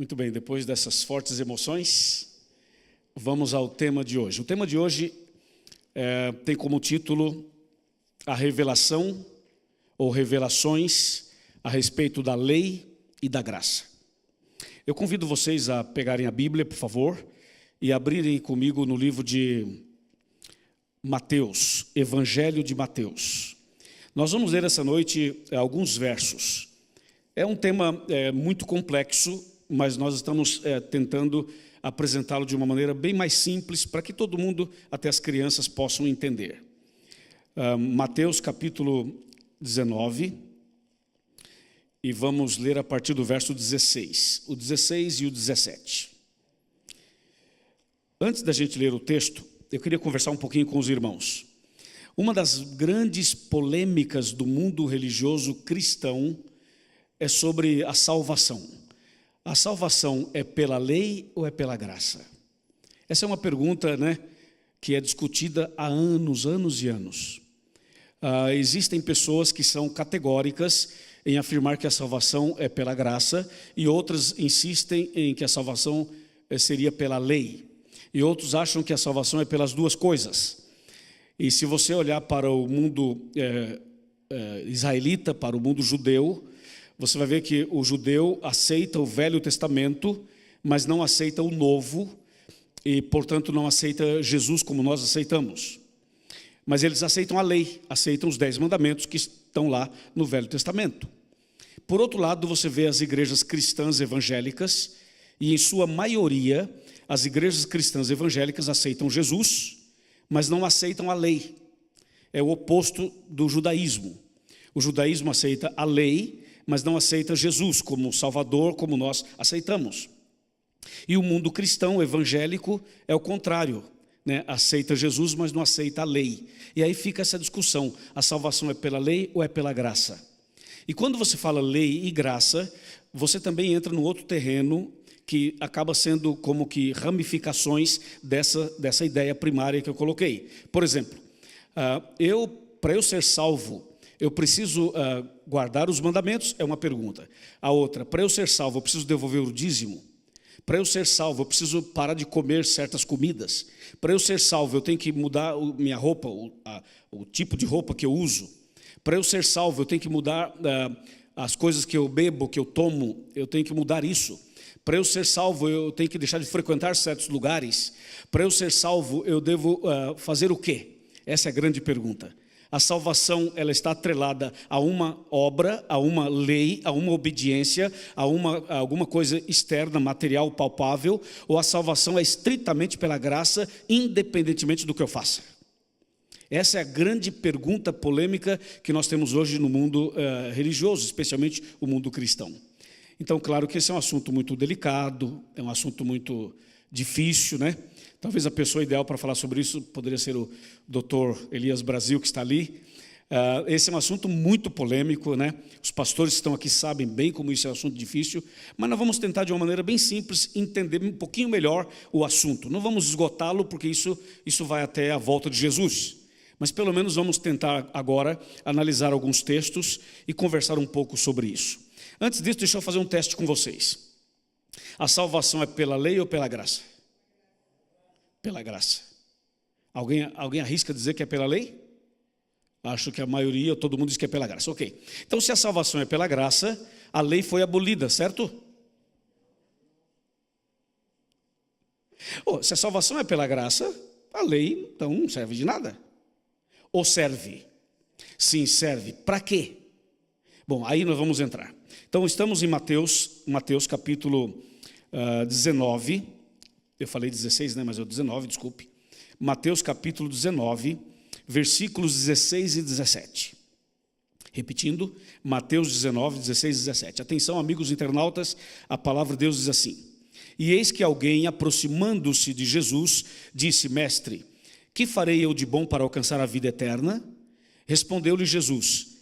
Muito bem, depois dessas fortes emoções, vamos ao tema de hoje. O tema de hoje tem como título a revelação ou revelações a respeito da lei e da graça. Eu convido vocês a pegarem a Bíblia, por favor, e abrirem comigo no livro de Mateus, Evangelho de Mateus. Nós vamos ler essa noite alguns versos. É um tema muito complexo, mas nós estamos tentando apresentá-lo de uma maneira bem mais simples, para que todo mundo, até as crianças, possam entender. Mateus capítulo 19, e vamos ler a partir do verso 16, o 16 e o 17. Antes da gente ler o texto, eu queria conversar um pouquinho com os irmãos. Uma das grandes polêmicas do mundo religioso cristão é sobre a salvação. A salvação é pela lei ou é pela graça? Essa é uma pergunta, que é discutida há anos e anos. Existem pessoas que são categóricas em afirmar que a salvação é pela graça, e outras insistem em que a salvação seria pela lei. E outros acham que a salvação é pelas duas coisas. E se você olhar para o mundo israelita, para o mundo judeu, você vai ver que o judeu aceita o Velho Testamento, mas não aceita o Novo, e portanto não aceita Jesus como nós aceitamos. Mas eles aceitam a lei, aceitam os 10 mandamentos que estão lá no Velho Testamento. Por outro lado, você vê as igrejas cristãs evangélicas, e em sua maioria, as igrejas cristãs evangélicas aceitam Jesus, mas não aceitam a lei. É o oposto do judaísmo. O judaísmo aceita a lei, mas não aceita Jesus como Salvador, como nós aceitamos. E o mundo cristão evangélico é o contrário, aceita Jesus, mas não aceita a lei. E aí fica essa discussão: a salvação é pela lei ou é pela graça? E quando você fala lei e graça, você também entra num outro terreno que acaba sendo como que ramificações dessa ideia primária que eu coloquei. Por exemplo, para eu ser salvo, eu preciso guardar os mandamentos? É uma pergunta. A outra: para eu ser salvo, eu preciso devolver o dízimo? Para eu ser salvo, eu preciso parar de comer certas comidas? Para eu ser salvo, eu tenho que mudar minha roupa, o tipo de roupa que eu uso? Para eu ser salvo, eu tenho que mudar as coisas que eu bebo, que eu tomo, eu tenho que mudar isso. Para eu ser salvo, eu tenho que deixar de frequentar certos lugares. Para eu ser salvo, eu devo fazer o quê? Essa é a grande pergunta. A salvação, ela está atrelada a uma obra, a uma lei, a uma obediência, a alguma coisa externa, material, palpável, ou a salvação é estritamente pela graça, independentemente do que eu faça? Essa é a grande pergunta polêmica que nós temos hoje no mundo religioso, especialmente o mundo cristão. Então, claro que esse é um assunto muito delicado, é um assunto muito difícil, Talvez a pessoa ideal para falar sobre isso poderia ser o Dr. Elias Brasil, que está ali. Esse é um assunto muito polêmico, Os pastores que estão aqui sabem bem como isso é um assunto difícil, mas nós vamos tentar de uma maneira bem simples entender um pouquinho melhor o assunto. Não vamos esgotá-lo, porque isso vai até a volta de Jesus. Mas pelo menos vamos tentar agora analisar alguns textos e conversar um pouco sobre isso. Antes disso, deixa eu fazer um teste com vocês. A salvação é pela lei ou pela graça? Pela graça. Alguém arrisca dizer que é pela lei? Acho que a maioria, todo mundo diz que é pela graça. Ok. Então, se a salvação é pela graça, a lei foi abolida, certo? Se a salvação é pela graça, a lei então não serve de nada. Ou serve? Sim, serve. Para quê? Bom, aí nós vamos entrar. Então, estamos em Mateus capítulo 19. Eu falei 16, mas é o 19, desculpe. Mateus capítulo 19, versículos 16 e 17. Repetindo, Mateus 19, 16 e 17. Atenção, amigos internautas, a palavra de Deus diz assim: E eis que alguém, aproximando-se de Jesus, disse: Mestre, que farei eu de bom para alcançar a vida eterna? Respondeu-lhe Jesus: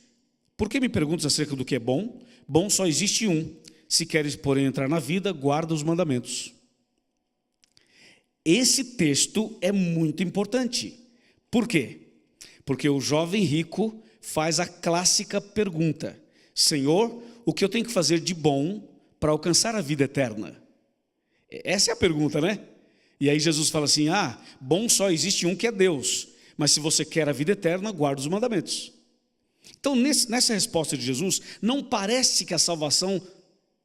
Por que me perguntas acerca do que é bom? Bom só existe um. Se queres, porém, entrar na vida, guarda os mandamentos. Esse texto é muito importante. Por quê? Porque o jovem rico faz a clássica pergunta: Senhor, o que eu tenho que fazer de bom para alcançar a vida eterna? Essa é a pergunta, né? E aí Jesus fala assim, bom só existe um que é Deus, mas se você quer a vida eterna, guarda os mandamentos. Então, nessa resposta de Jesus, não parece que a salvação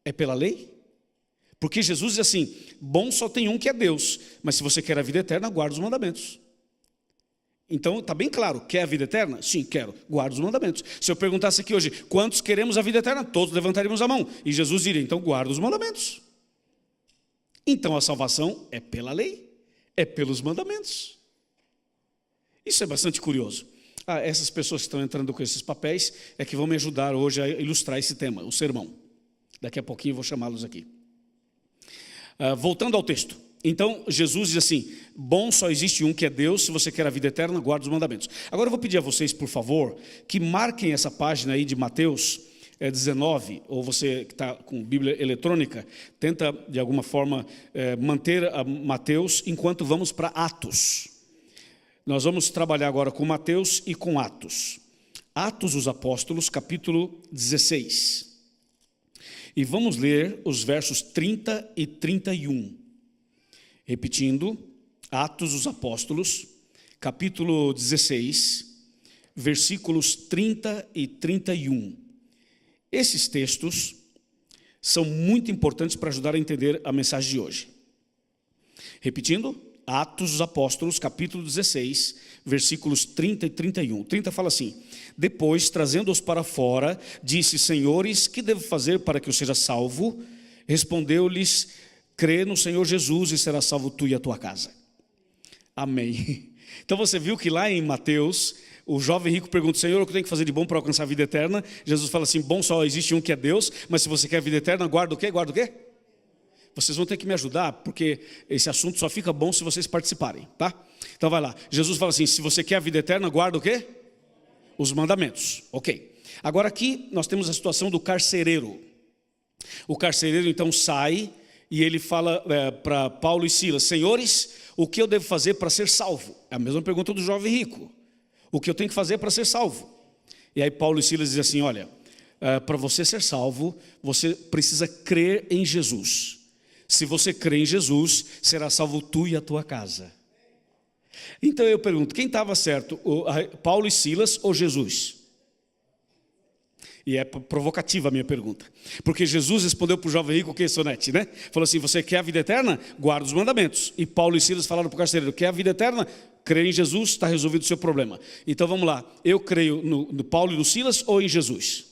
é pela lei? Porque Jesus diz assim, bom só tem um que é Deus, mas se você quer a vida eterna, guarda os mandamentos. Então, está bem claro, quer a vida eterna? Sim, quero, guarda os mandamentos. Se eu perguntasse aqui hoje, quantos queremos a vida eterna? Todos levantaríamos a mão. E Jesus diria, então guarda os mandamentos. Então a salvação é pela lei, é pelos mandamentos. Isso é bastante curioso. Essas pessoas que estão entrando com esses papéis é que vão me ajudar hoje a ilustrar esse tema, o sermão. Daqui a pouquinho eu vou chamá-los aqui. Voltando ao texto. Então Jesus diz assim, bom só existe um que é Deus, se você quer a vida eterna, guarda os mandamentos. Agora eu vou pedir a vocês, por favor, que marquem essa página aí de Mateus 19, ou você que está com Bíblia eletrônica, tenta de alguma forma manter a Mateus enquanto vamos para Atos. Nós vamos trabalhar agora com Mateus e com Atos. Atos dos Apóstolos, capítulo 16. E vamos ler os versos 30 e 31. Repetindo, Atos dos Apóstolos, capítulo 16, versículos 30 e 31. Esses textos são muito importantes para ajudar a entender a mensagem de hoje. Repetindo, Atos dos Apóstolos, capítulo 16, versículos 30 e 31. 30 fala assim, depois, trazendo-os para fora, disse, senhores, que devo fazer para que eu seja salvo? Respondeu-lhes, crê no Senhor Jesus e será salvo tu e a tua casa. Amém. Então você viu que lá em Mateus, o jovem rico pergunta, Senhor, o que eu tenho que fazer de bom para alcançar a vida eterna? Jesus fala assim, bom só existe um que é Deus, mas se você quer a vida eterna, guarda o quê? Guarda o quê? Vocês vão ter que me ajudar, porque esse assunto só fica bom se vocês participarem, tá? Então vai lá, Jesus fala assim, se você quer a vida eterna, guarda o quê? Os mandamentos, ok. Agora aqui nós temos a situação do carcereiro. O carcereiro então sai e ele fala para Paulo e Silas, senhores, o que eu devo fazer para ser salvo? É a mesma pergunta do jovem rico. O que eu tenho que fazer para ser salvo? E aí Paulo e Silas dizem assim, olha, para você ser salvo, você precisa crer em Jesus. Se você crê em Jesus, será salvo tu e a tua casa. Então eu pergunto, quem estava certo, Paulo e Silas ou Jesus? E é provocativa a minha pergunta. Porque Jesus respondeu para o jovem rico, que é Sonete, né? Falou assim, você quer a vida eterna? Guarda os mandamentos. E Paulo e Silas falaram para o carcereiro, quer a vida eterna? Crê em Jesus, está resolvido o seu problema. Então vamos lá, eu creio no Paulo e no Silas ou em Jesus?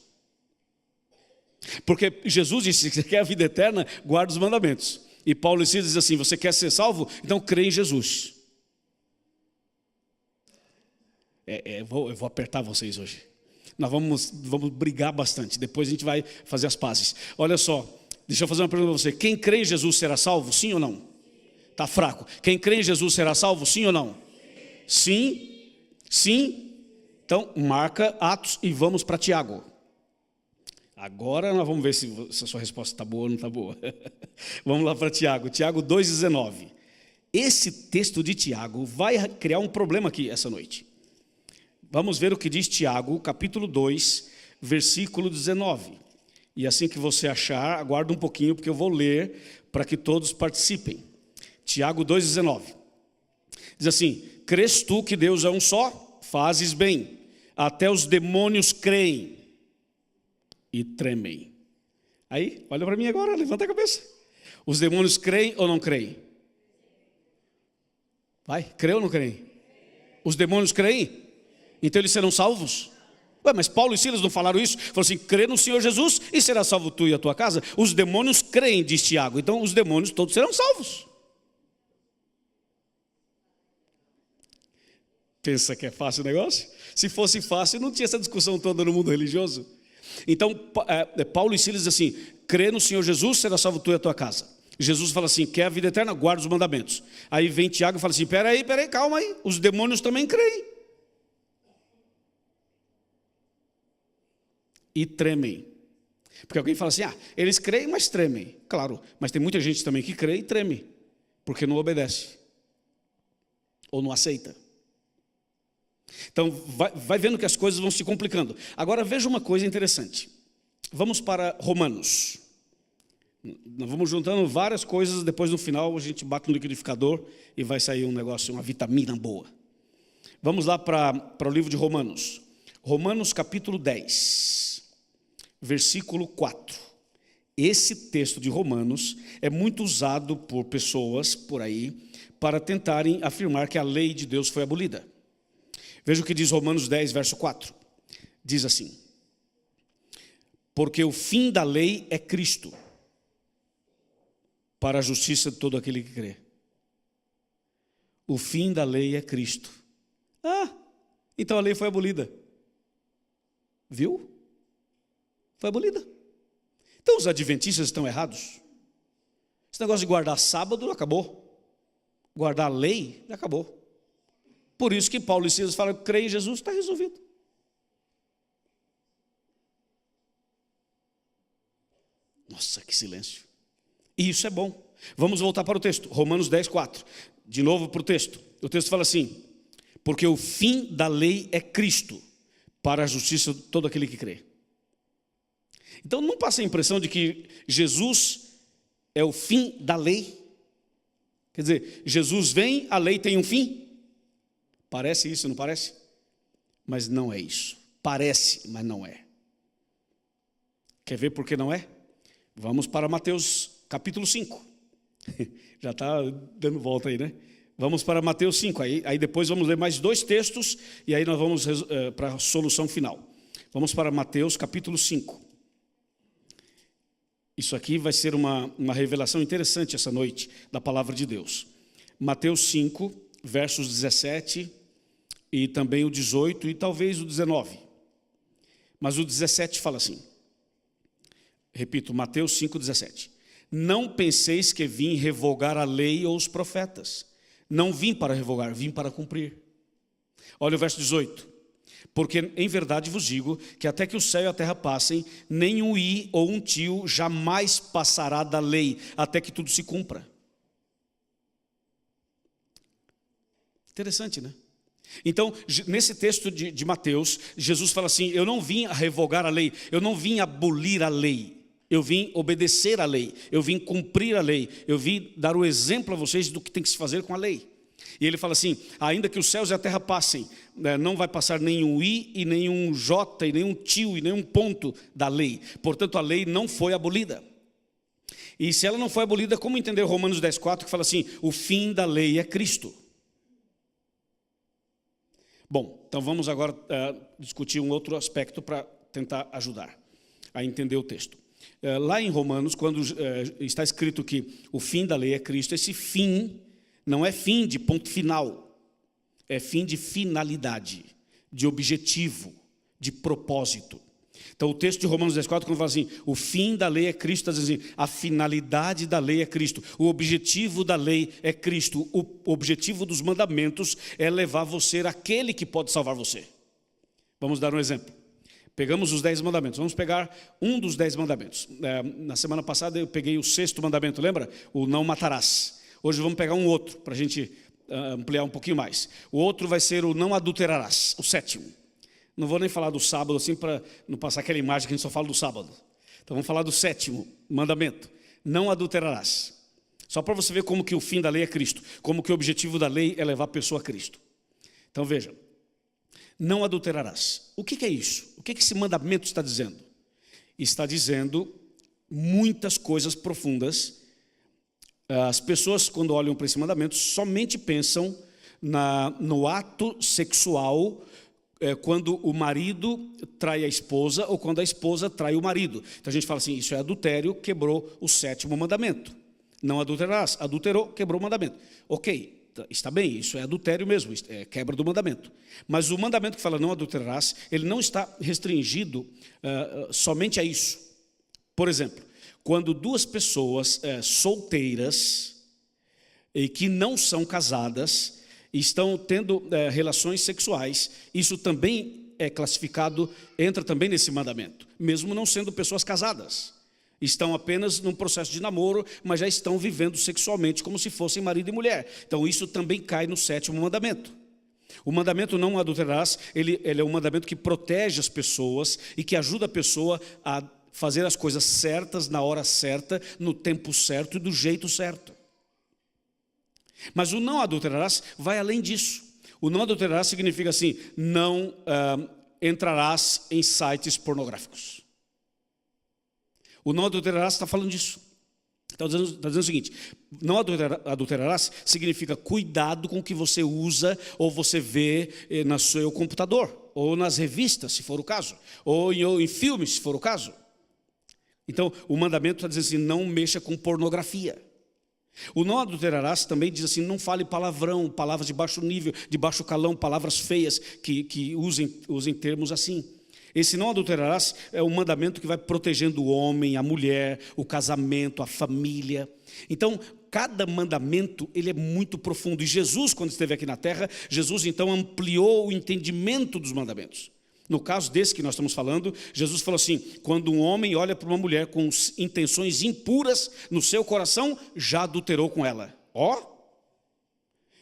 Porque Jesus disse, se você quer a vida eterna, guarda os mandamentos. E Paulo e Silas dizem assim, você quer ser salvo? Então crê em Jesus. Eu vou apertar vocês hoje. Nós vamos brigar bastante, depois a gente vai fazer as pazes. Olha só, deixa eu fazer uma pergunta para você. Quem crê em Jesus será salvo, sim ou não? Está fraco. Quem crê em Jesus será salvo, sim ou não? Sim, sim. Então marca Atos e vamos para Tiago. Agora nós vamos ver se a sua resposta está boa ou não está boa. Vamos lá para Tiago, Tiago 2,19. Esse texto de Tiago vai criar um problema aqui essa noite. Vamos ver o que diz Tiago, capítulo 2, versículo 19. E assim que você achar, aguarda um pouquinho, porque eu vou ler para que todos participem. Tiago 2,19. Diz assim, crês tu que Deus é um só? Fazes bem. Até os demônios creem e tremem. Aí, olha para mim agora, levanta a cabeça. Os demônios creem ou não creem? Vai, crê ou não creem? Os demônios creem? Então eles serão salvos? Ué, mas Paulo e Silas não falaram isso? Falaram assim, crê no Senhor Jesus e será salvo tu e a tua casa. Os demônios creem, diz Tiago. Então os demônios todos serão salvos. Pensa que é fácil o negócio? Se fosse fácil, não tinha essa discussão toda no mundo religioso. Então Paulo e Silas dizem assim, crê no Senhor Jesus, será salvo tu e a tua casa. Jesus fala assim, quer a vida eterna? Guarda os mandamentos. Aí vem Tiago e fala assim, peraí, calma aí. Os demônios também creem. E tremem. Porque alguém fala assim, eles creem, mas tremem. Claro, mas tem muita gente também que crê e treme, porque não obedece. Ou não aceita. Então, vai vendo que as coisas vão se complicando. Agora, veja uma coisa interessante. Vamos para Romanos. Nós vamos juntando várias coisas, depois no final a gente bate no liquidificador e vai sair um negócio, uma vitamina boa. Vamos lá para o livro de Romanos. Romanos capítulo 10, versículo 4. Esse texto de Romanos é muito usado por pessoas por aí para tentarem afirmar que a lei de Deus foi abolida. Veja o que diz Romanos 10, verso 4. Diz assim: porque o fim da lei é Cristo, para a justiça de todo aquele que crê. O fim da lei é Cristo. Então a lei foi abolida. Viu? Foi abolida. Então os adventistas estão errados. Esse negócio de guardar sábado acabou. Guardar a lei acabou. Por isso que Paulo e Silas falam: crê em Jesus, está resolvido. Nossa, que silêncio. E isso é bom. Vamos voltar para o texto, Romanos 10, 4. De novo para o texto. O texto fala assim: porque o fim da lei é Cristo, para a justiça de todo aquele que crê. Então não passa a impressão de que Jesus é o fim da lei. Quer dizer, Jesus vem, a lei tem um fim. Parece isso, não parece? Mas não é isso. Parece, mas não é. Quer ver por que não é? Vamos para Mateus capítulo 5. Já está dando volta aí, né? Vamos para Mateus 5. Aí depois vamos ler mais 2 textos e aí nós vamos para a solução final. Vamos para Mateus capítulo 5. Isso aqui vai ser uma revelação interessante essa noite da palavra de Deus. Mateus 5, versos 17 e também o 18 e talvez o 19. Mas o 17 fala assim. Repito, Mateus 5, 17. Não penseis que vim revogar a lei ou os profetas. Não vim para revogar, vim para cumprir. Olha o verso 18. Porque em verdade vos digo que até que o céu e a terra passem, nem um i ou um tio jamais passará da lei, até que tudo se cumpra. Interessante, né? Então, nesse texto de Mateus, Jesus fala assim: eu não vim a revogar a lei, eu não vim abolir a lei. Eu vim obedecer à lei, eu vim cumprir a lei, eu vim dar o exemplo a vocês do que tem que se fazer com a lei. E ele fala assim: ainda que os céus e a terra passem, não vai passar nenhum i e nenhum j e nenhum tio e nenhum ponto da lei. Portanto, a lei não foi abolida. E se ela não foi abolida, como entender Romanos 10, 4, que fala assim: o fim da lei é Cristo? Bom, então vamos agora discutir um outro aspecto para tentar ajudar a entender o texto. Lá em Romanos, quando está escrito que o fim da lei é Cristo, esse fim não é fim de ponto final, é fim de finalidade, de objetivo, de propósito. Então o texto de Romanos 10,4, quando fala assim, o fim da lei é Cristo, está dizendo assim, a finalidade da lei é Cristo, o objetivo da lei é Cristo, o objetivo dos mandamentos é levar você àquele que pode salvar você. Vamos dar um exemplo. Pegamos os 10 mandamentos, vamos pegar um dos 10 mandamentos. Na semana passada eu peguei o 6º mandamento, lembra? O não matarás. Hoje vamos pegar um outro, para a gente ampliar um pouquinho mais. O outro vai ser o não adulterarás, o 7º. Não vou nem falar do sábado assim, para não passar aquela imagem que a gente só fala do sábado. Então vamos falar do 7º mandamento, não adulterarás. Só para você ver como que o fim da lei é Cristo, como que o objetivo da lei é levar a pessoa a Cristo. Então veja, não adulterarás. O que é isso? O que esse mandamento está dizendo? Está dizendo muitas coisas profundas. As pessoas, quando olham para esse mandamento, somente pensam no ato sexual, quando o marido trai a esposa ou quando a esposa trai o marido. Então a gente fala assim, isso é adultério, quebrou o 7º mandamento. Não adulterarás, adulterou, quebrou o mandamento. Ok. Está bem, isso é adultério mesmo, é quebra do mandamento. Mas o mandamento que fala não adulterarás, ele não está restringido somente a isso. Por exemplo, quando duas pessoas solteiras e que não são casadas estão tendo relações sexuais, isso também é classificado, entra também nesse mandamento, mesmo não sendo pessoas casadas. Estão apenas num processo de namoro, mas já estão vivendo sexualmente como se fossem marido e mulher. Então isso também cai no 7º mandamento. O mandamento não adulterarás, ele é um mandamento que protege as pessoas e que ajuda a pessoa a fazer as coisas certas, na hora certa, no tempo certo e do jeito certo. Mas o não adulterarás vai além disso. O não adulterarás significa assim, não entrarás em sites pornográficos. O não adulterarás está falando disso. Está dizendo o seguinte, não adulterarás significa cuidado com o que você usa ou você vê no seu computador, ou nas revistas, se for o caso, ou em filmes, se for o caso. Então, o mandamento está dizendo assim, não mexa com pornografia. O não adulterarás também diz assim, não fale palavrão, palavras de baixo nível, de baixo calão, palavras feias, que usem termos assim. Esse não adulterarás é um mandamento que vai protegendo o homem, a mulher, o casamento, a família. Então, cada mandamento, ele é muito profundo. E Jesus, quando esteve aqui na terra, Jesus então ampliou o entendimento dos mandamentos. No caso desse que nós estamos falando, Jesus falou assim, quando um homem olha para uma mulher com intenções impuras no seu coração, já adulterou com ela.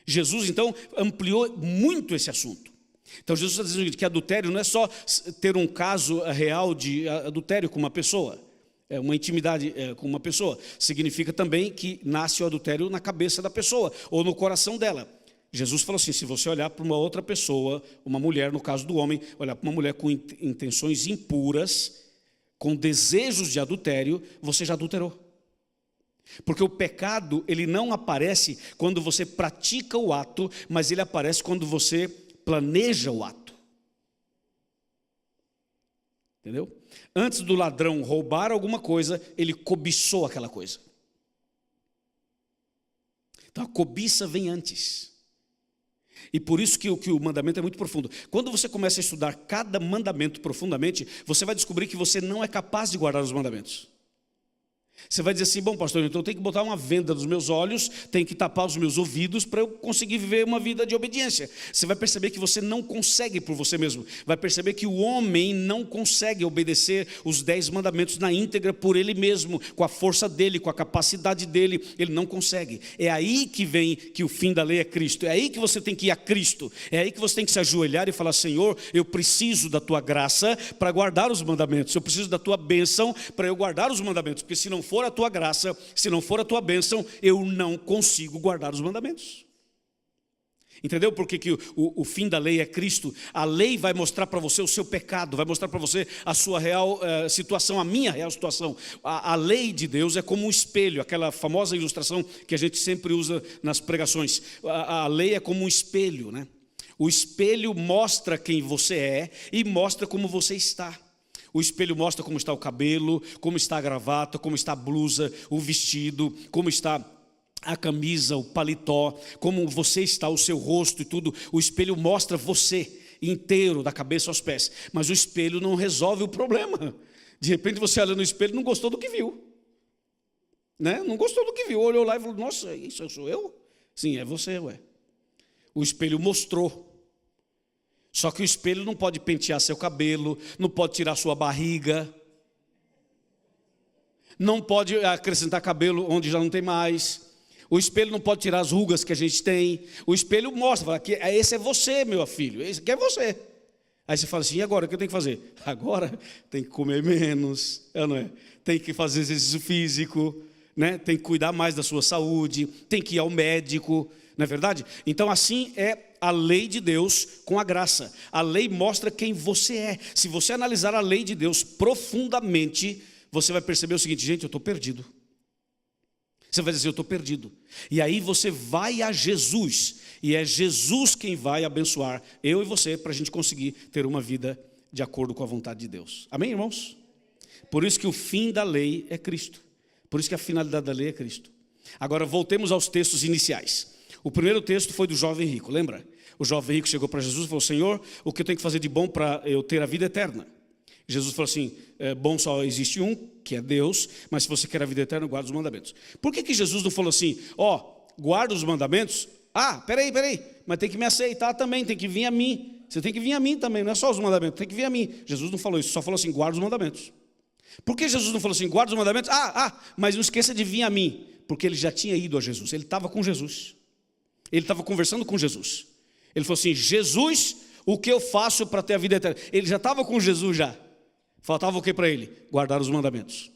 Jesus então ampliou muito esse assunto. Então Jesus está dizendo que adultério não é só ter um caso real de adultério com uma pessoa, é uma intimidade com uma pessoa. Significa também que nasce o adultério na cabeça da pessoa ou no coração dela. Jesus falou assim, se você olhar para uma outra pessoa, uma mulher, no caso do homem, olhar para uma mulher com intenções impuras, com desejos de adultério, você já adulterou. Porque o pecado, ele não aparece quando você pratica o ato, mas ele aparece quando você planeja o ato. Entendeu? Antes do ladrão roubar alguma coisa, ele cobiçou aquela coisa. Então a cobiça vem antes. E por isso que o mandamento é muito profundo. Quando você começa a estudar cada mandamento profundamente, você vai descobrir que você não é capaz de guardar os mandamentos. Você vai dizer assim, bom pastor, então eu tenho que botar uma venda nos meus olhos, tenho que tapar os meus ouvidos para eu conseguir viver uma vida de obediência. Você vai perceber que você não consegue por você mesmo. Vai perceber que o homem não consegue obedecer os 10 mandamentos na íntegra por ele mesmo, com a força dele, com a capacidade dele, ele não consegue. É aí que vem que o fim da lei é Cristo. É aí que você tem que ir a Cristo. É aí que você tem que se ajoelhar e falar, Senhor, eu preciso da tua graça para guardar os mandamentos. Eu preciso da tua bênção para eu guardar os mandamentos, porque se não for a tua graça, se não for a tua bênção, eu não consigo guardar os mandamentos. Entendeu por que o fim da lei é Cristo? A lei vai mostrar para você o seu pecado, vai mostrar para você a sua real situação, a minha real situação. A lei de Deus é como um espelho, aquela famosa ilustração que a gente sempre usa nas pregações. A lei é como um espelho, né? O espelho mostra quem você é e mostra como você está. O espelho mostra como está o cabelo, como está a gravata, como está a blusa, o vestido, como está a camisa, o paletó, como você está, o seu rosto e tudo. O espelho mostra você inteiro, da cabeça aos pés. Mas o espelho não resolve o problema. De repente você olha no espelho e não gostou do que viu. Né? Não gostou do que viu, olhou lá e falou, nossa, isso sou eu? Sim, é você, ué. O espelho mostrou. Só que o espelho não pode pentear seu cabelo, não pode tirar sua barriga, não pode acrescentar cabelo onde já não tem mais. O espelho não pode tirar as rugas que a gente tem. O espelho mostra, fala que esse é você, meu filho, esse aqui é você. Aí você fala assim, e agora o que eu tenho que fazer? Agora tem que comer menos, não é? Tem que fazer exercício físico, né? Tem que cuidar mais da sua saúde, tem que ir ao médico, não é verdade? Então assim é a lei de Deus com a graça. A lei mostra quem você é. Se você analisar a lei de Deus profundamente, você vai perceber o seguinte, gente, eu estou perdido. Você vai dizer, eu estou perdido. E aí você vai a Jesus, e é Jesus quem vai abençoar eu e você, para a gente conseguir ter uma vida de acordo com a vontade de Deus. Amém, irmãos? Por isso que o fim da lei é Cristo. Por isso que a finalidade da lei é Cristo. Agora voltemos aos textos iniciais. O primeiro texto foi do jovem rico, lembra? O jovem rico chegou para Jesus e falou, Senhor, o que eu tenho que fazer de bom para eu ter a vida eterna? Jesus falou assim, bom só existe um, que é Deus, mas se você quer a vida eterna, guarda os mandamentos. Por que Jesus não falou assim, guarda os mandamentos? Peraí, mas tem que me aceitar também, tem que vir a mim. Você tem que vir a mim também, não é só os mandamentos, tem que vir a mim. Jesus não falou isso, só falou assim, guarda os mandamentos. Por que Jesus não falou assim, guarda os mandamentos? Mas não esqueça de vir a mim, porque ele já tinha ido a Jesus, ele estava com Jesus. Ele estava conversando com Jesus. Ele falou assim, Jesus, o que eu faço para ter a vida eterna? Ele já estava com Jesus já. Faltava o que para ele? Guardar os mandamentos.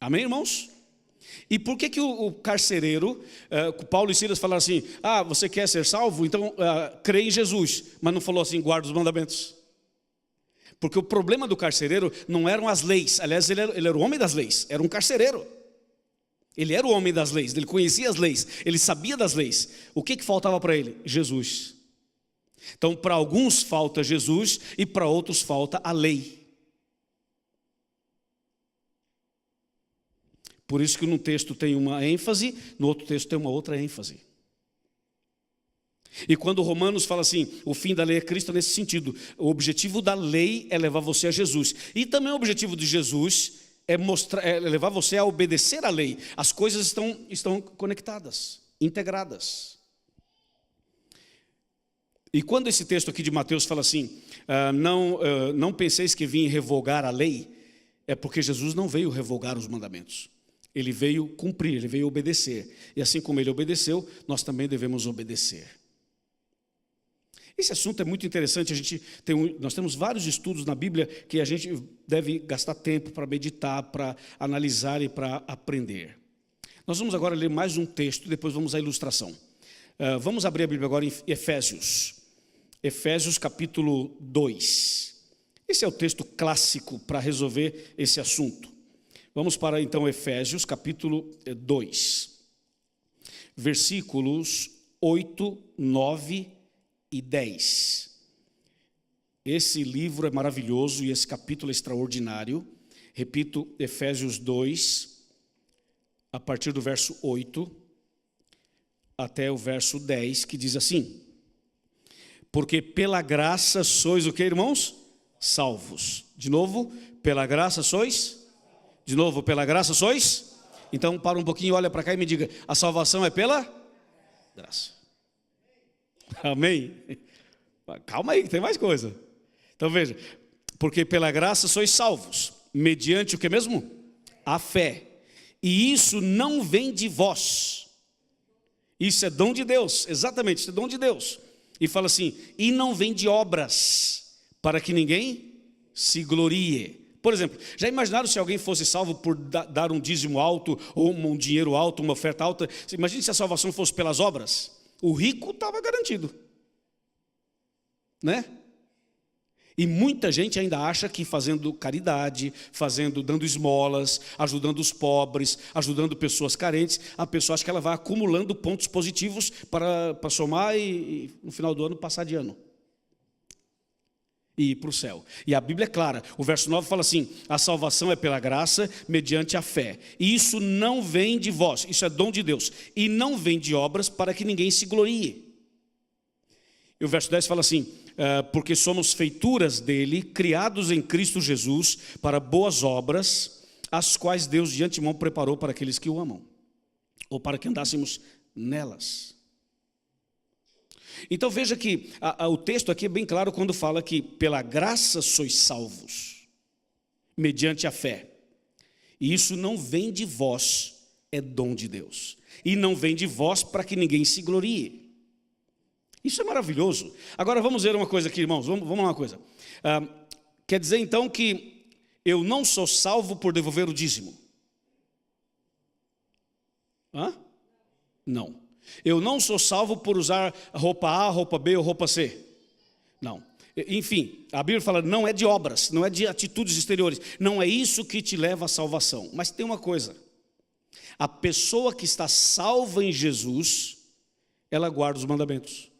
Amém, irmãos? E por que o carcereiro, Paulo e Silas falaram assim, você quer ser salvo? Então crê em Jesus, mas não falou assim, guarda os mandamentos. Porque o problema do carcereiro não eram as leis, aliás ele era o homem das leis, era um carcereiro. Ele era o homem das leis, ele conhecia as leis, ele sabia das leis. O que faltava para ele? Jesus. Então para alguns falta Jesus e para outros falta a lei. Por isso que num texto tem uma ênfase, no outro texto tem uma outra ênfase. E quando Romanos fala assim, o fim da lei é Cristo, nesse sentido, o objetivo da lei é levar você a Jesus. E também o objetivo de Jesus é levar você a obedecer à lei. As coisas estão conectadas, integradas. E quando esse texto aqui de Mateus fala assim, não penseis que vim revogar a lei, é porque Jesus não veio revogar os mandamentos. Ele veio cumprir, ele veio obedecer. E assim como ele obedeceu, nós também devemos obedecer. Esse assunto é muito interessante. Nós temos vários estudos na Bíblia que a gente deve gastar tempo para meditar, para analisar e para aprender. Nós vamos agora ler mais um texto, depois vamos à ilustração. Vamos abrir a Bíblia agora em Efésios. Efésios capítulo 2. Esse é o texto clássico para resolver esse assunto. Vamos para então Efésios capítulo 2, versículos 8, 9 e 10. Esse livro é maravilhoso e esse capítulo é extraordinário. Repito, Efésios 2, a partir do verso 8 até o verso 10, que diz assim: porque pela graça sois o que, irmãos? Salvos. De novo, pela graça sois? De novo, pela graça sois? Então, para um pouquinho, olha para cá e me diga, a salvação é pela graça. Amém? Calma aí, tem mais coisa. Então veja, porque pela graça sois salvos, mediante o que mesmo? A fé. E isso não vem de vós. Isso é dom de Deus, exatamente, isso é dom de Deus. E fala assim, e não vem de obras, para que ninguém se glorie. Por exemplo, já imaginaram se alguém fosse salvo por dar um dízimo alto, ou um dinheiro alto, uma oferta alta? Imagine se a salvação fosse pelas obras. O rico estava garantido, né? E muita gente ainda acha que fazendo caridade, dando esmolas, ajudando os pobres, ajudando pessoas carentes, a pessoa acha que ela vai acumulando pontos positivos para somar e no final do ano passar de ano. E ir para o céu. E a Bíblia é clara, o verso 9 fala assim, a salvação é pela graça, mediante a fé. E isso não vem de vós, isso é dom de Deus. E não vem de obras para que ninguém se glorie. E o verso 10 fala assim, porque somos feituras dele, criados em Cristo Jesus, para boas obras, as quais Deus de antemão preparou para aqueles que o amam, ou para que andássemos nelas. Então veja que o texto aqui é bem claro quando fala que pela graça sois salvos, mediante a fé. E isso não vem de vós, é dom de Deus. E não vem de vós para que ninguém se glorie. Isso é maravilhoso. Agora vamos ver uma coisa aqui, irmãos, vamos lá uma coisa. Quer dizer então que eu não sou salvo por devolver o dízimo? Não. Eu não sou salvo por usar roupa A, roupa B ou roupa C. Não. Enfim, a Bíblia fala, não é de obras, não é de atitudes exteriores. Não é isso que te leva à salvação. Mas tem uma coisa. A pessoa que está salva em Jesus, ela guarda os mandamentos.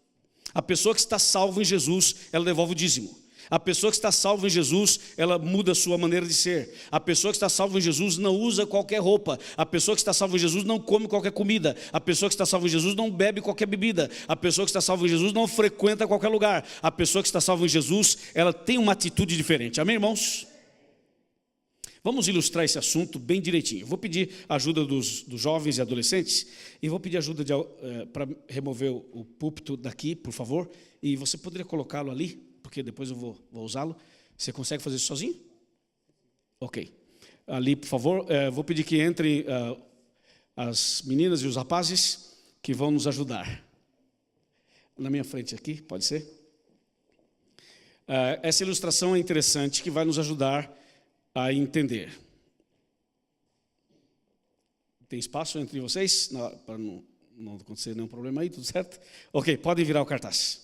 A pessoa que está salva em Jesus, ela devolve o dízimo. A pessoa que está salva em Jesus, ela muda a sua maneira de ser. A pessoa que está salva em Jesus não usa qualquer roupa. A pessoa que está salva em Jesus não come qualquer comida. A pessoa que está salva em Jesus não bebe qualquer bebida. A pessoa que está salva em Jesus não frequenta qualquer lugar. A pessoa que está salva em Jesus, ela tem uma atitude diferente. Amém, irmãos? Vamos ilustrar esse assunto bem direitinho. Eu vou pedir a ajuda dos jovens e adolescentes e vou pedir ajuda para remover o púlpito daqui, por favor. E você poderia colocá-lo ali? Porque depois eu vou usá-lo. Você consegue fazer isso sozinho? Ok. Ali, por favor, vou pedir que entrem as meninas e os rapazes que vão nos ajudar. Na minha frente aqui, pode ser? Essa ilustração é interessante, que vai nos ajudar a entender. Tem espaço entre vocês? Para não acontecer nenhum problema aí, tudo certo? Ok, podem virar o cartaz.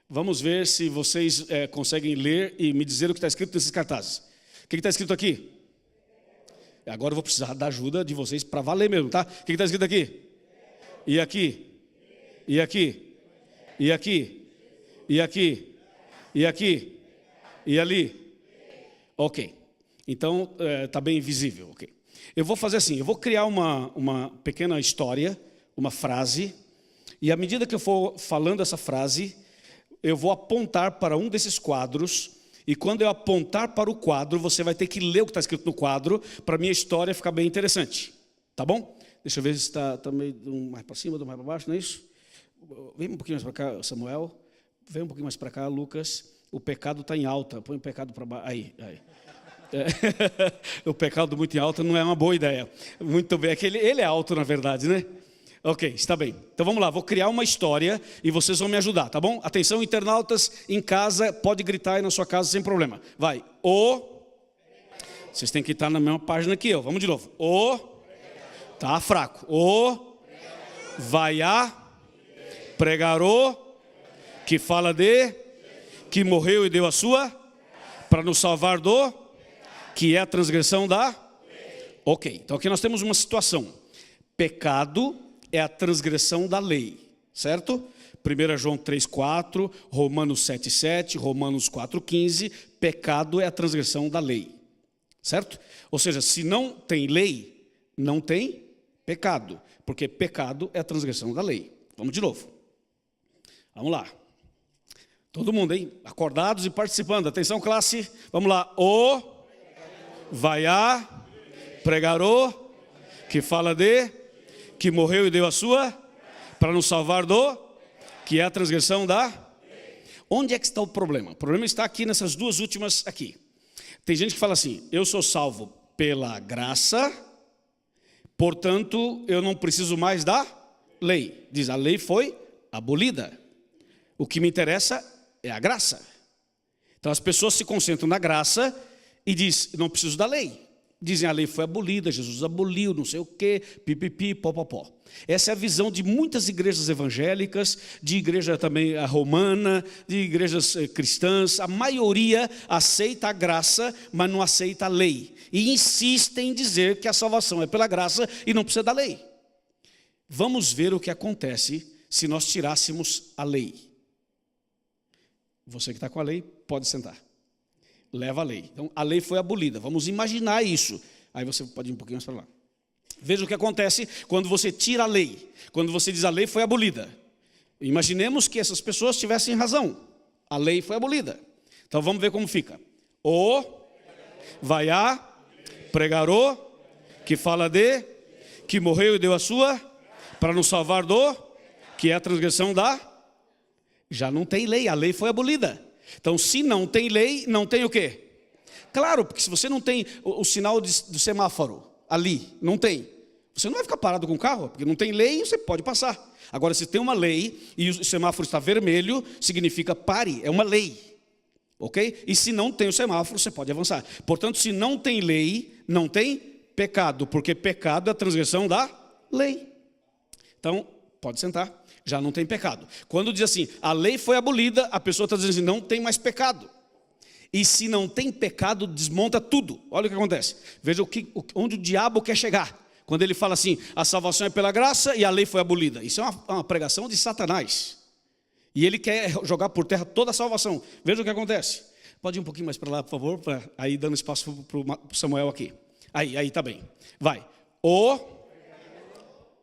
Vamos ver se vocês conseguem ler e me dizer o que está escrito nesses cartazes. O que está escrito aqui? Agora eu vou precisar da ajuda de vocês para valer mesmo, tá? O que está escrito aqui? E aqui? E aqui? E aqui? E aqui? E aqui? E ali? Ok. Então, está bem visível. Okay. Eu vou fazer assim, eu vou criar uma pequena história, uma frase, e à medida que eu for falando essa frase, eu vou apontar para um desses quadros, e quando eu apontar para o quadro, você vai ter que ler o que está escrito no quadro, para a minha história ficar bem interessante. Tá bom? Deixa eu ver se está meio mais para cima, mais para baixo, não é isso? Vem um pouquinho mais para cá, Samuel. Vem um pouquinho mais para cá, Lucas. O pecado está em alta. Põe o pecado para baixo. Aí. O pecado muito em alta não é uma boa ideia. Muito bem. É que ele é alto, na verdade, né? Ok, está bem. Então vamos lá. Vou criar uma história e vocês vão me ajudar, tá bom? Atenção, internautas em casa. Pode gritar aí na sua casa sem problema. Vai. Vocês têm que estar na mesma página que eu. Vamos de novo. Tá fraco. Vai a pregar que fala que morreu e deu a sua para nos salvar que é a transgressão Ok, então aqui nós temos uma situação. Pecado é a transgressão da lei, certo? 1 João 3,4, Romanos 7,7, Romanos 4,15. Pecado é a transgressão da lei, certo? Ou seja, se não tem lei, não tem pecado, porque pecado é a transgressão da lei. Vamos de novo. Vamos lá. Todo mundo, hein? Acordados e participando. Atenção, classe. Vamos lá. Vai a pregar que fala que morreu e deu a sua para nos salvar que é a transgressão Onde é que está o problema? O problema está aqui nessas duas últimas aqui. Tem gente que fala assim: eu sou salvo pela graça, portanto eu não preciso mais da lei. Diz, a lei foi abolida. O que me interessa é a graça. Então as pessoas se concentram na graça e dizem, não preciso da lei. Dizem, a lei foi abolida, Jesus aboliu, não sei o quê, pipipi, popopó. Essa é a visão de muitas igrejas evangélicas, de igreja também romana, de igrejas cristãs. A maioria aceita a graça, mas não aceita a lei. E insistem em dizer que a salvação é pela graça e não precisa da lei. Vamos ver o que acontece se nós tirássemos a lei. Você que está com a lei, pode sentar. Leva a lei. Então, a lei foi abolida. Vamos imaginar isso. Aí você pode ir um pouquinho mais para lá. Veja o que acontece quando você tira a lei. Quando você diz a lei foi abolida. Imaginemos que essas pessoas tivessem razão. A lei foi abolida. Então, vamos ver como fica. Vai a pregar que fala que morreu e deu a sua para nos salvar que é a transgressão Já não tem lei, a lei foi abolida. Então, se não tem lei, não tem o quê? Claro, porque se você não tem o sinal do semáforo ali, não tem. Você não vai ficar parado com o carro, porque não tem lei, você pode passar. Agora, se tem uma lei e o semáforo está vermelho, significa pare, é uma lei. Ok? E se não tem o semáforo, você pode avançar. Portanto, se não tem lei, não tem pecado, porque pecado é a transgressão da lei. Então, pode sentar. Já não tem pecado. Quando diz assim, a lei foi abolida, a pessoa está dizendo assim, não tem mais pecado. E se não tem pecado, desmonta tudo. Olha o que acontece. Veja onde o diabo quer chegar. Quando ele fala assim, a salvação é pela graça e a lei foi abolida. Isso é uma pregação de Satanás. E ele quer jogar por terra toda a salvação. Veja o que acontece. Pode ir um pouquinho mais para lá, por favor, aí dando espaço para o Samuel aqui. Aí está bem. Vai.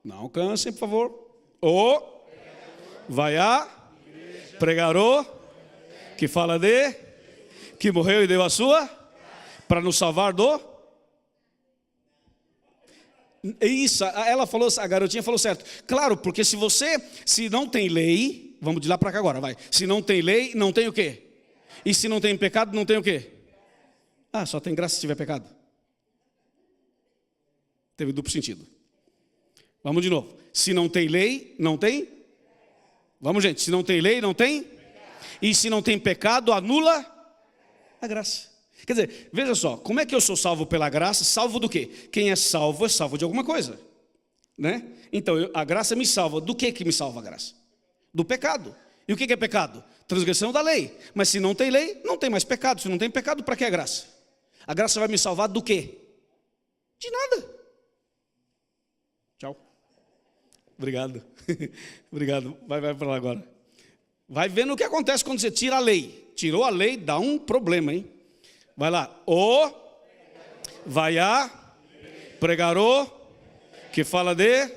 Não cansem, por favor. Vai a pregar que fala que morreu e deu a sua para nos salvar Isso, ela falou, a garotinha falou certo. Claro, porque se não tem lei, vamos de lá para cá agora, vai. Se não tem lei, não tem o quê? E se não tem pecado, não tem o quê? Só tem graça se tiver pecado. Teve duplo sentido. Vamos de novo. Se não tem lei, não tem Vamos, gente, se não tem lei, não tem? E se não tem pecado, anula a graça. Quer dizer, veja só, como é que eu sou salvo pela graça? Salvo do quê? Quem é salvo de alguma coisa, né? Então, a graça me salva. Do que me salva a graça? Do pecado. E o que é pecado? Transgressão da lei. Mas se não tem lei, não tem mais pecado. Se não tem pecado, para que a graça? A graça vai me salvar do quê? De nada. Tchau. Obrigado. Obrigado. Vai para lá agora. Vai vendo o que acontece quando você tira a lei. Tirou a lei, dá um problema, hein? Vai lá. O vai a pregar o que fala de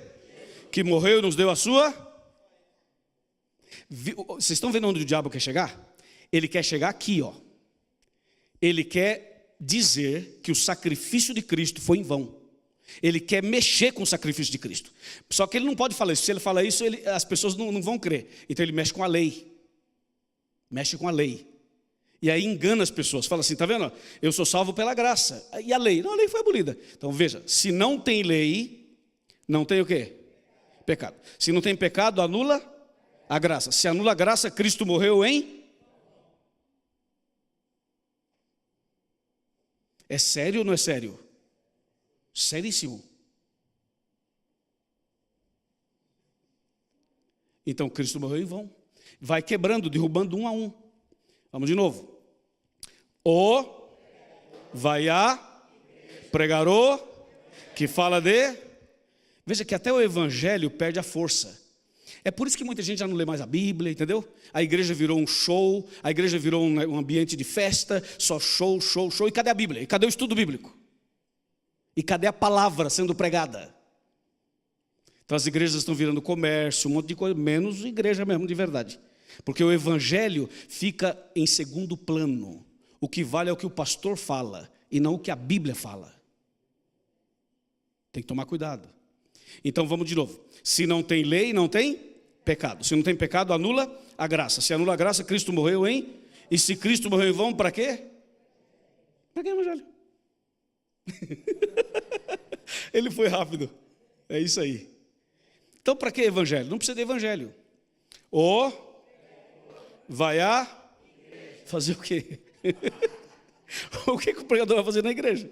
que morreu e nos deu a sua. Vocês estão vendo onde o diabo quer chegar? Ele quer chegar aqui, ó. Ele quer dizer que o sacrifício de Cristo foi em vão. Ele quer mexer com o sacrifício de Cristo. Só que ele não pode falar isso. Se ele falar isso, as pessoas não vão crer. Então ele mexe com a lei. Mexe com a lei. E aí engana as pessoas. Fala assim, tá vendo? Eu sou salvo pela graça. E a lei? Não, a lei foi abolida. Então veja, se não tem lei, não tem o quê? Pecado. Se não tem pecado, anula a graça. Se anula a graça, Cristo morreu em... É sério ou não é sério? Seríssimo. Então Cristo morreu em vão. Vai quebrando, derrubando um a um. Vamos de novo. O vai a pregar o que fala de... Veja que até o evangelho perde a força. É por isso que muita gente já não lê mais a Bíblia, entendeu? A igreja virou um show, a igreja virou um ambiente de festa, só show, show, show. E cadê a Bíblia? E cadê o estudo bíblico? E cadê a palavra sendo pregada? Então as igrejas estão virando comércio, um monte de coisa, menos igreja mesmo, de verdade. Porque o evangelho fica em segundo plano. O que vale é o que o pastor fala e não o que a Bíblia fala. Tem que tomar cuidado. Então vamos de novo. Se não tem lei, não tem pecado. Se não tem pecado, anula a graça. Se anula a graça, Cristo morreu em... E se Cristo morreu em vão, para quê? Para que evangelho? Ele foi rápido. É isso aí. Então para que evangelho? Não precisa de evangelho. Ou vai a fazer o quê? O que o pregador vai fazer na igreja?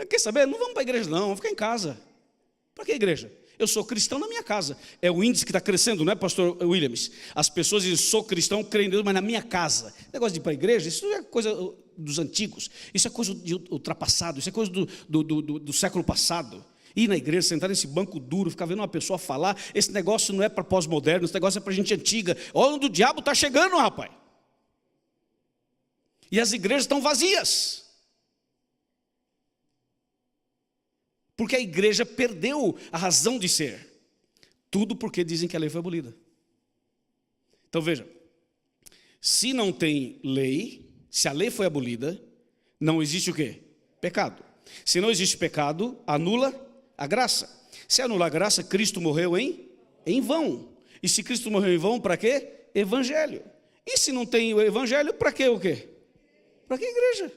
Quer saber? Não vamos para a igreja não, vamos ficar em casa. Para que igreja? Eu sou cristão na minha casa. É o índice que está crescendo, não é, pastor Williams? As pessoas dizem, sou cristão, creio em Deus, mas na minha casa. Negócio de ir para a igreja, isso não é coisa dos antigos. Isso é coisa de ultrapassado, isso é coisa do século passado. Ir na igreja, sentar nesse banco duro, ficar vendo uma pessoa falar, esse negócio não é para pós-moderno, esse negócio é para gente antiga. Olha onde o diabo está chegando, rapaz. E as igrejas estão vazias. Porque a igreja perdeu a razão de ser. Tudo porque dizem que a lei foi abolida. Então veja, se não tem lei, se a lei foi abolida, não existe o quê? Pecado. Se não existe pecado, anula a graça. Se anula a graça, Cristo morreu em vão. E se Cristo morreu em vão, para quê? Evangelho. E se não tem o evangelho, para quê o quê? Para que igreja?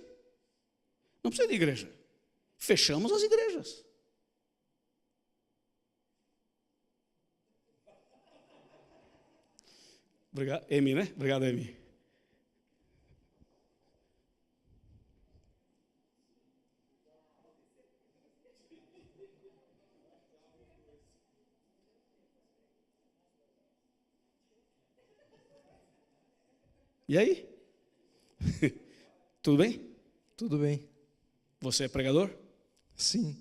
Não precisa de igreja. Fechamos as igrejas. Obrigado, Emi, né? Obrigado, Emi. E aí? Tudo bem? Tudo bem. Você é pregador? Sim.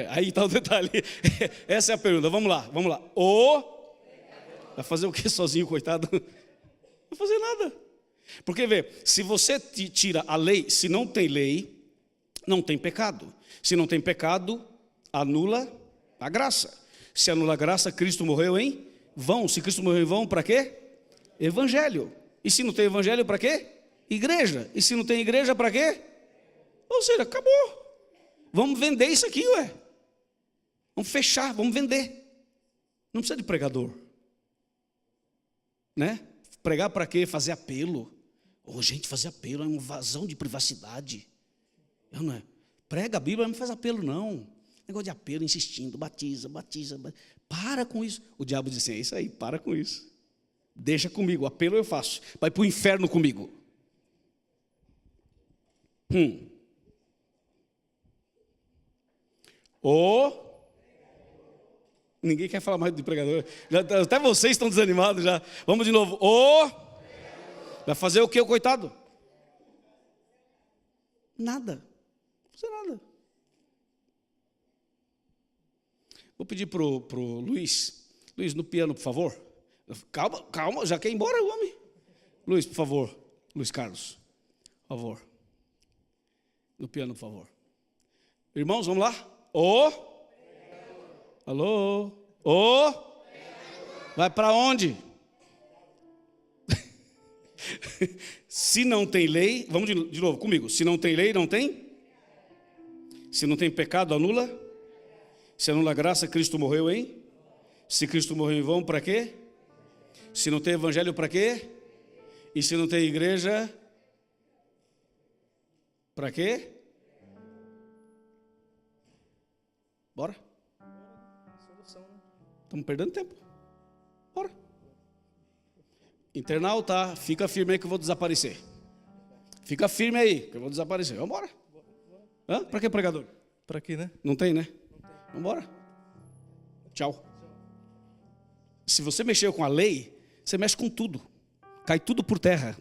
Aí está o detalhe. Essa é a pergunta. Vamos lá. O vai fazer o que sozinho, coitado? Não vai fazer nada. Porque vê, se você tira a lei, se não tem lei, não tem pecado. Se não tem pecado, anula a graça. Se anula a graça, Cristo morreu em vão. Se Cristo morreu em vão, para quê? Evangelho. E se não tem evangelho, para quê? Igreja. E se não tem igreja, para quê? Ou seja, acabou. Vamos vender isso aqui, ué. Vamos fechar, vamos vender. Não precisa de pregador. Né? Pregar para quê? Fazer apelo. Gente, fazer apelo é uma invasão de privacidade. Não é? Prega a Bíblia, não faz apelo não. Negócio de apelo, insistindo, batiza. Para com isso. O diabo diz assim, é isso aí, para com isso. Deixa comigo, apelo eu faço. Vai para o inferno comigo. Ninguém quer falar mais de pregador. Até vocês estão desanimados já. Vamos de novo. Vai fazer o que, o coitado? Nada. Não fazer nada. Vou pedir para o Luiz. Luiz, no piano, por favor. Calma, já quer ir embora o homem. Luiz, por favor. Luiz Carlos, por favor. No piano, por favor. Irmãos, vamos lá? Alô? Vai para onde? Se não tem lei, vamos de novo comigo. Se não tem lei, não tem? Se não tem pecado, anula? Se anula a graça, Cristo morreu, hein? Se Cristo morreu em vão, para quê? Se não tem evangelho, para quê? E se não tem igreja, para quê? Bora? Estamos perdendo tempo. Bora. Internauta, fica firme aí que eu vou desaparecer. Fica firme aí que eu vou desaparecer. Vamos embora. Para que pregador? Para quê, né? Não tem, né? Vamos embora. Tchau. Se você mexeu com a lei, você mexe com tudo. Cai tudo por terra.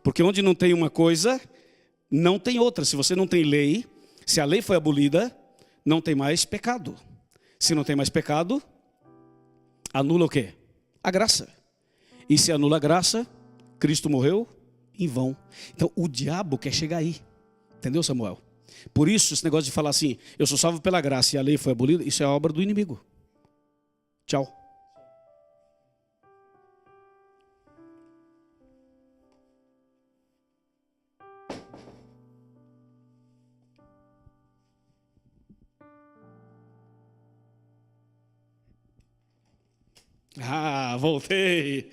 Porque onde não tem uma coisa, não tem outra. Se você não tem lei, se a lei foi abolida, não tem mais pecado. Se não tem mais pecado, anula o quê? A graça. E se anula a graça, Cristo morreu em vão. Então o diabo quer chegar aí. Entendeu, Samuel? Por isso esse negócio de falar assim, eu sou salvo pela graça e a lei foi abolida, isso é obra do inimigo. Tchau. Voltei.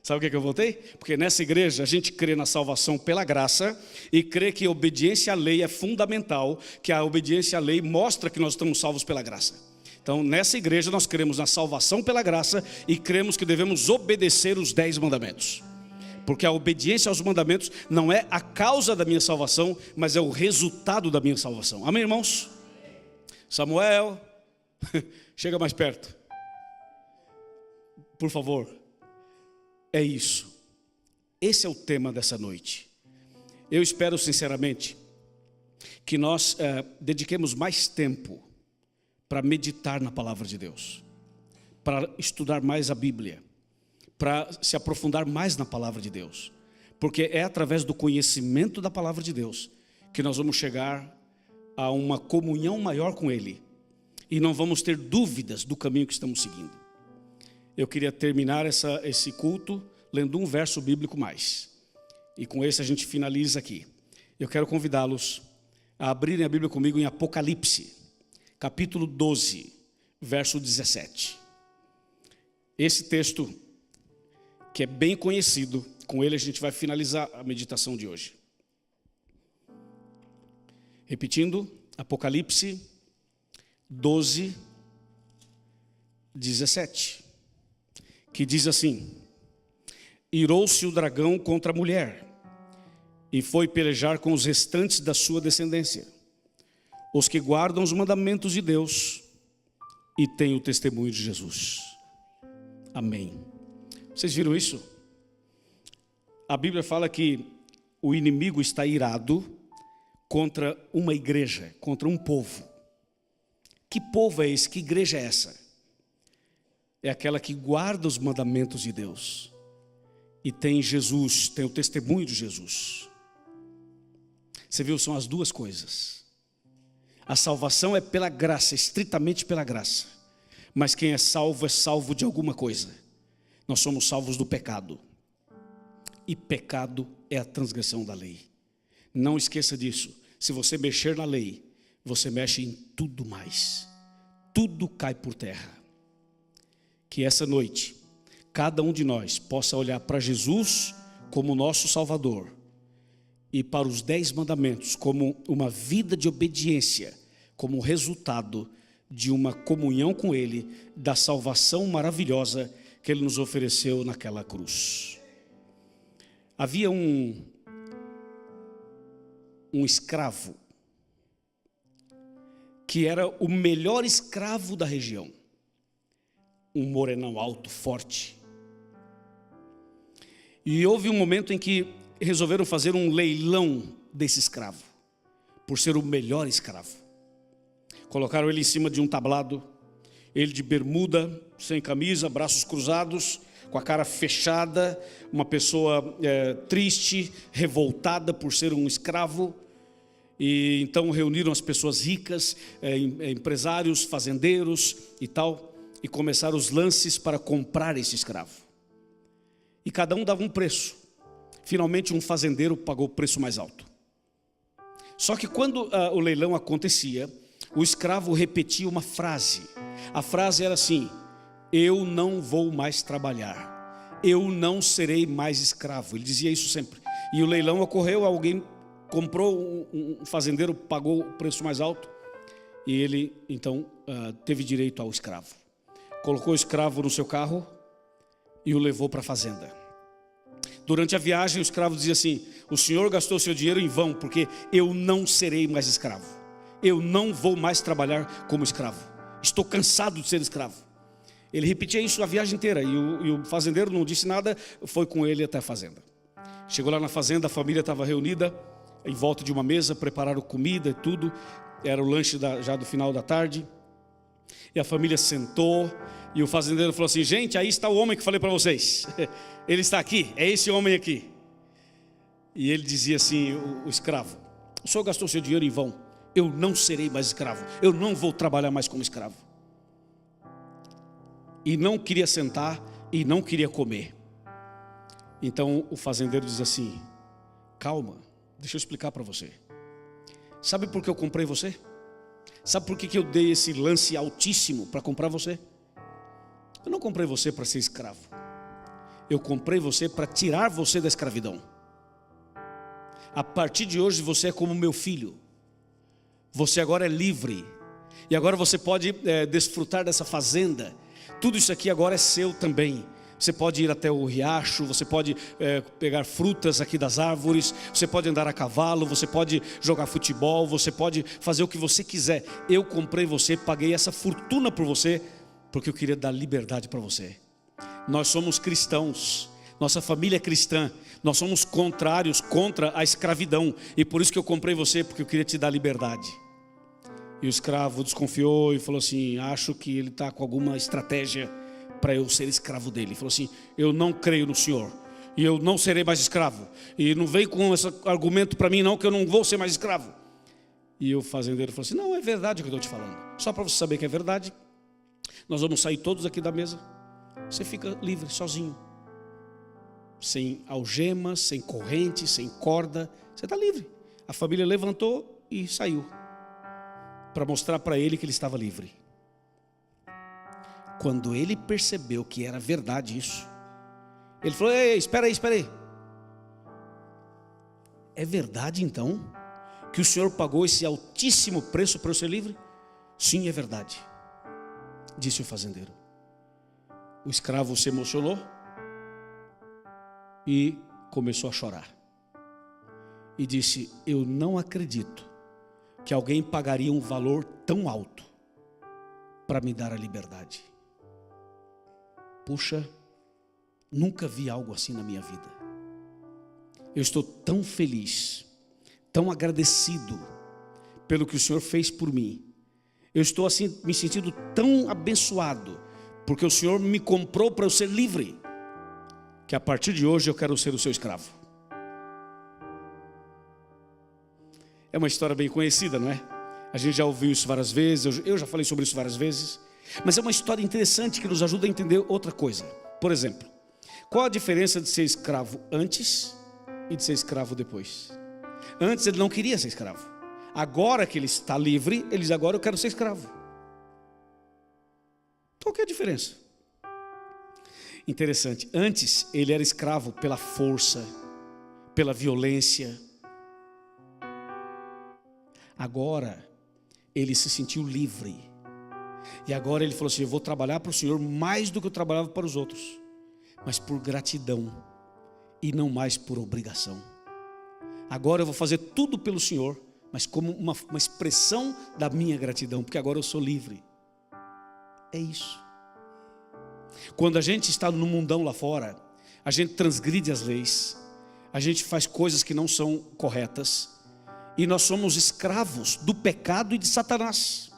Sabe o que eu voltei? Porque nessa igreja a gente crê na salvação pela graça e crê que a obediência à lei é fundamental, que a obediência à lei mostra que nós estamos salvos pela graça. Então nessa igreja nós cremos na salvação pela graça e cremos que devemos obedecer os 10 mandamentos. Porque a obediência aos mandamentos não é a causa da minha salvação, mas é o resultado da minha salvação. Amém, irmãos? Samuel, chega mais perto. Por favor. É isso. Esse é o tema dessa noite. Eu espero sinceramente que nós dediquemos mais tempo para meditar na palavra de Deus, para estudar mais a Bíblia, para se aprofundar mais na palavra de Deus, porque é através do conhecimento da palavra de Deus que nós vamos chegar a uma comunhão maior com Ele e não vamos ter dúvidas do caminho que estamos seguindo. Eu queria terminar esse culto lendo um verso bíblico mais. E com esse a gente finaliza aqui. Eu quero convidá-los a abrirem a Bíblia comigo em Apocalipse, capítulo 12, verso 17. Esse texto, que é bem conhecido, com ele a gente vai finalizar a meditação de hoje. Repetindo, Apocalipse 12, 17. Que diz assim: irou-se o dragão contra a mulher e foi pelejar com os restantes da sua descendência, os que guardam os mandamentos de Deus e têm o testemunho de Jesus. Amém. Vocês viram isso? A Bíblia fala que o inimigo está irado contra uma igreja, contra um povo. Que povo é esse? Que igreja é essa? É aquela que guarda os mandamentos de Deus e tem Jesus, tem o testemunho de Jesus. Você viu, são as duas coisas. A salvação é pela graça, estritamente pela graça. Mas quem é salvo de alguma coisa. Nós somos salvos do pecado. E pecado é a transgressão da lei. Não esqueça disso. Se você mexer na lei, você mexe em tudo mais. Tudo cai por terra. Que essa noite, cada um de nós possa olhar para Jesus como nosso Salvador e para os 10 mandamentos como uma vida de obediência, como resultado de uma comunhão com Ele, da salvação maravilhosa que Ele nos ofereceu naquela cruz. Havia um escravo que era o melhor escravo da região, um morenão alto, forte. E houve um momento em que resolveram fazer um leilão desse escravo, por ser o melhor escravo. Colocaram ele em cima de um tablado, ele de bermuda, sem camisa, braços cruzados, com a cara fechada, uma pessoa triste, revoltada por ser um escravo. E então reuniram as pessoas ricas, empresários, fazendeiros e tal, e começaram os lances para comprar esse escravo. E cada um dava um preço. Finalmente um fazendeiro pagou o preço mais alto. Só que quando o leilão acontecia, o escravo repetia uma frase. A frase era assim: eu não vou mais trabalhar, eu não serei mais escravo. Ele dizia isso sempre. E o leilão ocorreu, alguém comprou, um fazendeiro pagou o preço mais alto, e ele então teve direito ao escravo. Colocou o escravo no seu carro e o levou para a fazenda. Durante a viagem o escravo dizia assim: o senhor gastou seu dinheiro em vão, porque eu não serei mais escravo, eu não vou mais trabalhar como escravo, estou cansado de ser escravo. Ele repetia isso a viagem inteira, e o fazendeiro não disse nada, foi com ele até a fazenda. Chegou lá na fazenda, a família estava reunida em volta de uma mesa, prepararam comida e tudo, era o lanche já do final da tarde, e a família sentou, e o fazendeiro falou assim: gente, aí está o homem que falei para vocês, ele está aqui, é esse homem aqui. E ele dizia assim, o escravo: o senhor gastou seu dinheiro em vão, eu não serei mais escravo, eu não vou trabalhar mais como escravo. E não queria sentar, e não queria comer. Então o fazendeiro diz assim: calma, deixa eu explicar para você. Sabe por que eu comprei você? Sabe por que eu dei esse lance altíssimo para comprar você? Eu não comprei você para ser escravo, eu comprei você para tirar você da escravidão. A partir de hoje você é como meu filho, você agora é livre, e agora você pode desfrutar dessa fazenda. Tudo isso aqui agora é seu também. Você pode ir até o riacho, você pode pegar frutas aqui das árvores, você pode andar a cavalo, você pode jogar futebol, você pode fazer o que você quiser. Eu comprei você, paguei essa fortuna por você, porque eu queria dar liberdade para você. Nós somos cristãos, nossa família é cristã, nós somos contrários contra a escravidão, e por isso que eu comprei você, porque eu queria te dar liberdade. E o escravo desconfiou e falou assim: acho que ele está com alguma estratégia para eu ser escravo dele. Ele falou assim: eu não creio no senhor, e eu não serei mais escravo, e não vem com esse argumento para mim não, que eu não vou ser mais escravo. E o fazendeiro falou assim: não, é verdade o que eu estou te falando, só para você saber que é verdade, nós vamos sair todos aqui da mesa, você fica livre, sozinho, sem algemas, sem corrente, sem corda, você está livre. A família levantou e saiu, para mostrar para ele que ele estava livre. Quando ele percebeu que era verdade isso, ele falou: ei, espera aí. É verdade então que o senhor pagou esse altíssimo preço para eu ser livre? Sim, é verdade, disse o fazendeiro. O escravo se emocionou e começou a chorar. E disse: eu não acredito que alguém pagaria um valor tão alto para me dar a liberdade. Puxa, nunca vi algo assim na minha vida. Eu estou tão feliz, tão agradecido pelo que o Senhor fez por mim. Eu estou assim me sentindo tão abençoado, porque o Senhor me comprou para eu ser livre, que a partir de hoje eu quero ser o seu escravo. É uma história bem conhecida, não é? A gente já ouviu isso várias vezes, eu já falei sobre isso várias vezes. Mas é uma história interessante que nos ajuda a entender outra coisa. Por exemplo, qual a diferença de ser escravo antes e de ser escravo depois? Antes ele não queria ser escravo. Agora que ele está livre, ele diz: agora eu quero ser escravo. Qual que é a diferença? Interessante, antes ele era escravo pela força, pela violência. Agora ele se sentiu livre. E agora ele falou assim: eu vou trabalhar para o Senhor mais do que eu trabalhava para os outros, mas por gratidão e não mais por obrigação. Agora eu vou fazer tudo pelo Senhor, mas como uma expressão da minha gratidão, porque agora eu sou livre. É isso. Quando a gente está no mundão lá fora, a gente transgride as leis, a gente faz coisas que não são corretas, e nós somos escravos do pecado e de Satanás.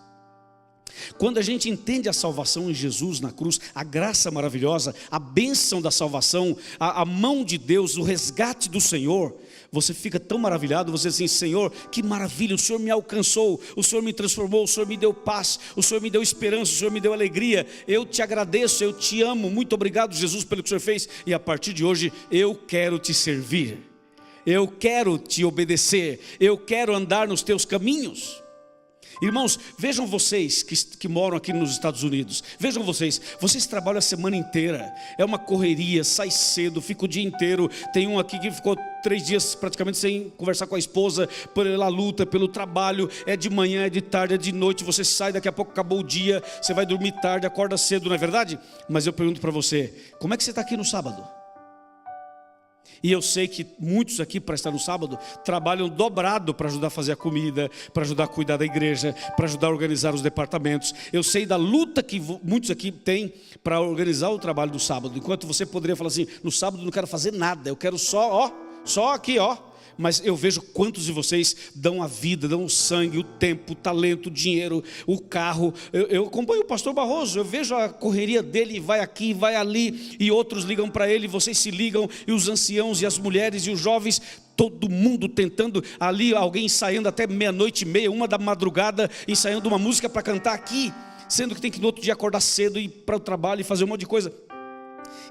Quando a gente entende a salvação em Jesus na cruz, a graça maravilhosa, a bênção da salvação, a mão de Deus, o resgate do Senhor, você fica tão maravilhado, você diz assim: Senhor, que maravilha, o Senhor me alcançou, o Senhor me transformou, o Senhor me deu paz, o Senhor me deu esperança, o Senhor me deu alegria, eu te agradeço, eu te amo, muito obrigado, Jesus, pelo que o Senhor fez, e a partir de hoje eu quero te servir, eu quero te obedecer, eu quero andar nos teus caminhos. Irmãos, vejam vocês que moram aqui nos Estados Unidos, vejam vocês trabalham a semana inteira, é uma correria, sai cedo, fica o dia inteiro. Tem um aqui que ficou 3 dias praticamente sem conversar com a esposa, pela luta, pelo trabalho, é de manhã, é de tarde, é de noite, você sai, daqui a pouco acabou o dia, você vai dormir tarde, acorda cedo, não é verdade? Mas eu pergunto para você, como é que você está aqui no sábado? E eu sei que muitos aqui, para estar no sábado, trabalham dobrado para ajudar a fazer a comida, para ajudar a cuidar da igreja, para ajudar a organizar os departamentos. Eu sei da luta que muitos aqui têm para organizar o trabalho do sábado. Enquanto você poderia falar assim: no sábado eu não quero fazer nada, eu quero só aqui, Mas eu vejo quantos de vocês dão a vida, dão o sangue, o tempo, o talento, o dinheiro, o carro. Eu acompanho o pastor Barroso, eu vejo a correria dele, vai aqui, vai ali, e outros ligam para ele, vocês se ligam, e os anciãos, e as mulheres, e os jovens, todo mundo tentando ali, alguém ensaiando até 00:30, 1 da madrugada, ensaiando uma música para cantar aqui, sendo que tem que no outro dia acordar cedo, ir para o trabalho e fazer um monte de coisa.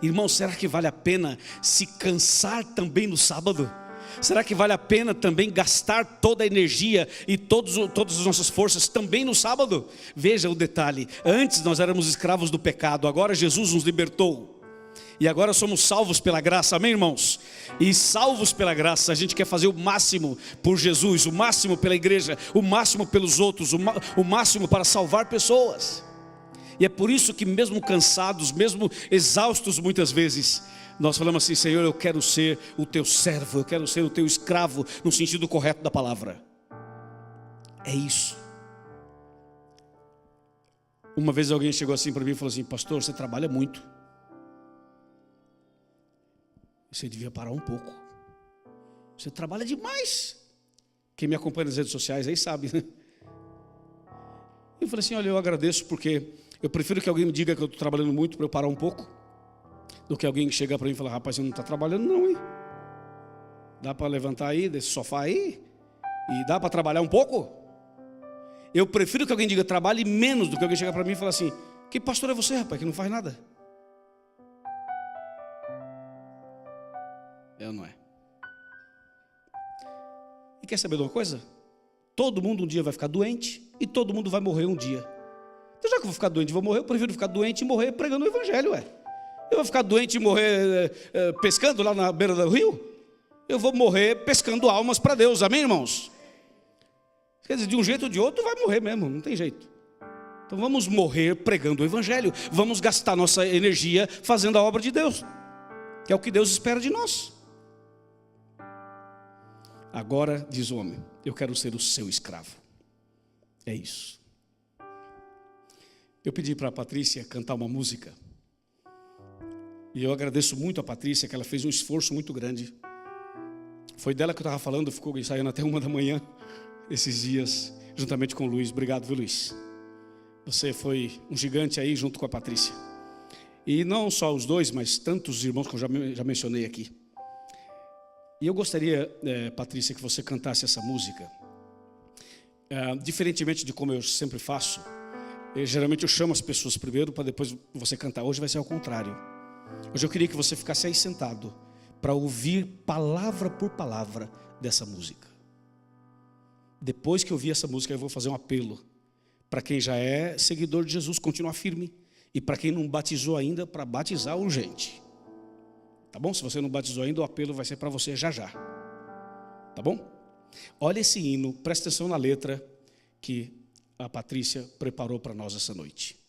Irmão, será que vale a pena se cansar também no sábado? Será que vale a pena também gastar toda a energia e todas as nossas forças também no sábado? Veja o detalhe: antes nós éramos escravos do pecado, agora Jesus nos libertou, e agora somos salvos pela graça, amém, irmãos? E salvos pela graça, a gente quer fazer o máximo por Jesus, o máximo pela igreja, o máximo pelos outros, o máximo para salvar pessoas. E é por isso que mesmo cansados, mesmo exaustos muitas vezes, nós falamos assim: Senhor, eu quero ser o teu servo, eu quero ser o teu escravo, no sentido correto da palavra. É isso. Uma vez alguém chegou assim para mim e falou assim: pastor, você trabalha muito, você devia parar um pouco, você trabalha demais. Quem me acompanha nas redes sociais aí sabe, né? Eu falei assim: olha, eu agradeço, porque eu prefiro que alguém me diga que eu estou trabalhando muito para eu parar um pouco, do que alguém chegar para mim e falar: rapaz, você não está trabalhando não, hein? Dá para levantar aí desse sofá aí? E dá para trabalhar um pouco? Eu prefiro que alguém diga trabalhe menos, do que alguém chegar para mim e falar assim: que pastor é você, rapaz, que não faz nada? É ou não é? E quer saber de uma coisa? Todo mundo um dia vai ficar doente, e todo mundo vai morrer um dia. Então, já que eu vou ficar doente e vou morrer, eu prefiro ficar doente e morrer pregando o evangelho, Eu vou ficar doente e morrer pescando lá na beira do rio? Eu vou morrer pescando almas para Deus, amém, irmãos? Quer dizer, de um jeito ou de outro vai morrer mesmo, não tem jeito. Então vamos morrer pregando o evangelho, vamos gastar nossa energia fazendo a obra de Deus, que é o que Deus espera de nós. Agora, diz o homem, eu quero ser o seu escravo. É isso. Eu pedi para a Patrícia cantar uma música, e eu agradeço muito a Patrícia, que ela fez um esforço muito grande. Foi dela que eu estava falando, ficou ensaiando até 1 da manhã, esses dias, juntamente com o Luiz. Obrigado, viu, Luiz? Você foi um gigante aí, junto com a Patrícia. E não só os dois, mas tantos irmãos que eu já mencionei aqui. E eu gostaria, Patrícia, que você cantasse essa música. Diferentemente de como eu sempre faço, geralmente eu chamo as pessoas primeiro para depois você cantar. Hoje vai ser ao contrário. Hoje eu queria que você ficasse aí sentado para ouvir palavra por palavra dessa música. Depois que eu ouvir essa música, eu vou fazer um apelo para quem já é seguidor de Jesus, continuar firme, e para quem não batizou ainda, para batizar urgente. Tá bom? Se você não batizou ainda, o apelo vai ser para você já já. Tá bom? Olha esse hino, presta atenção na letra, que a Patrícia preparou para nós essa noite.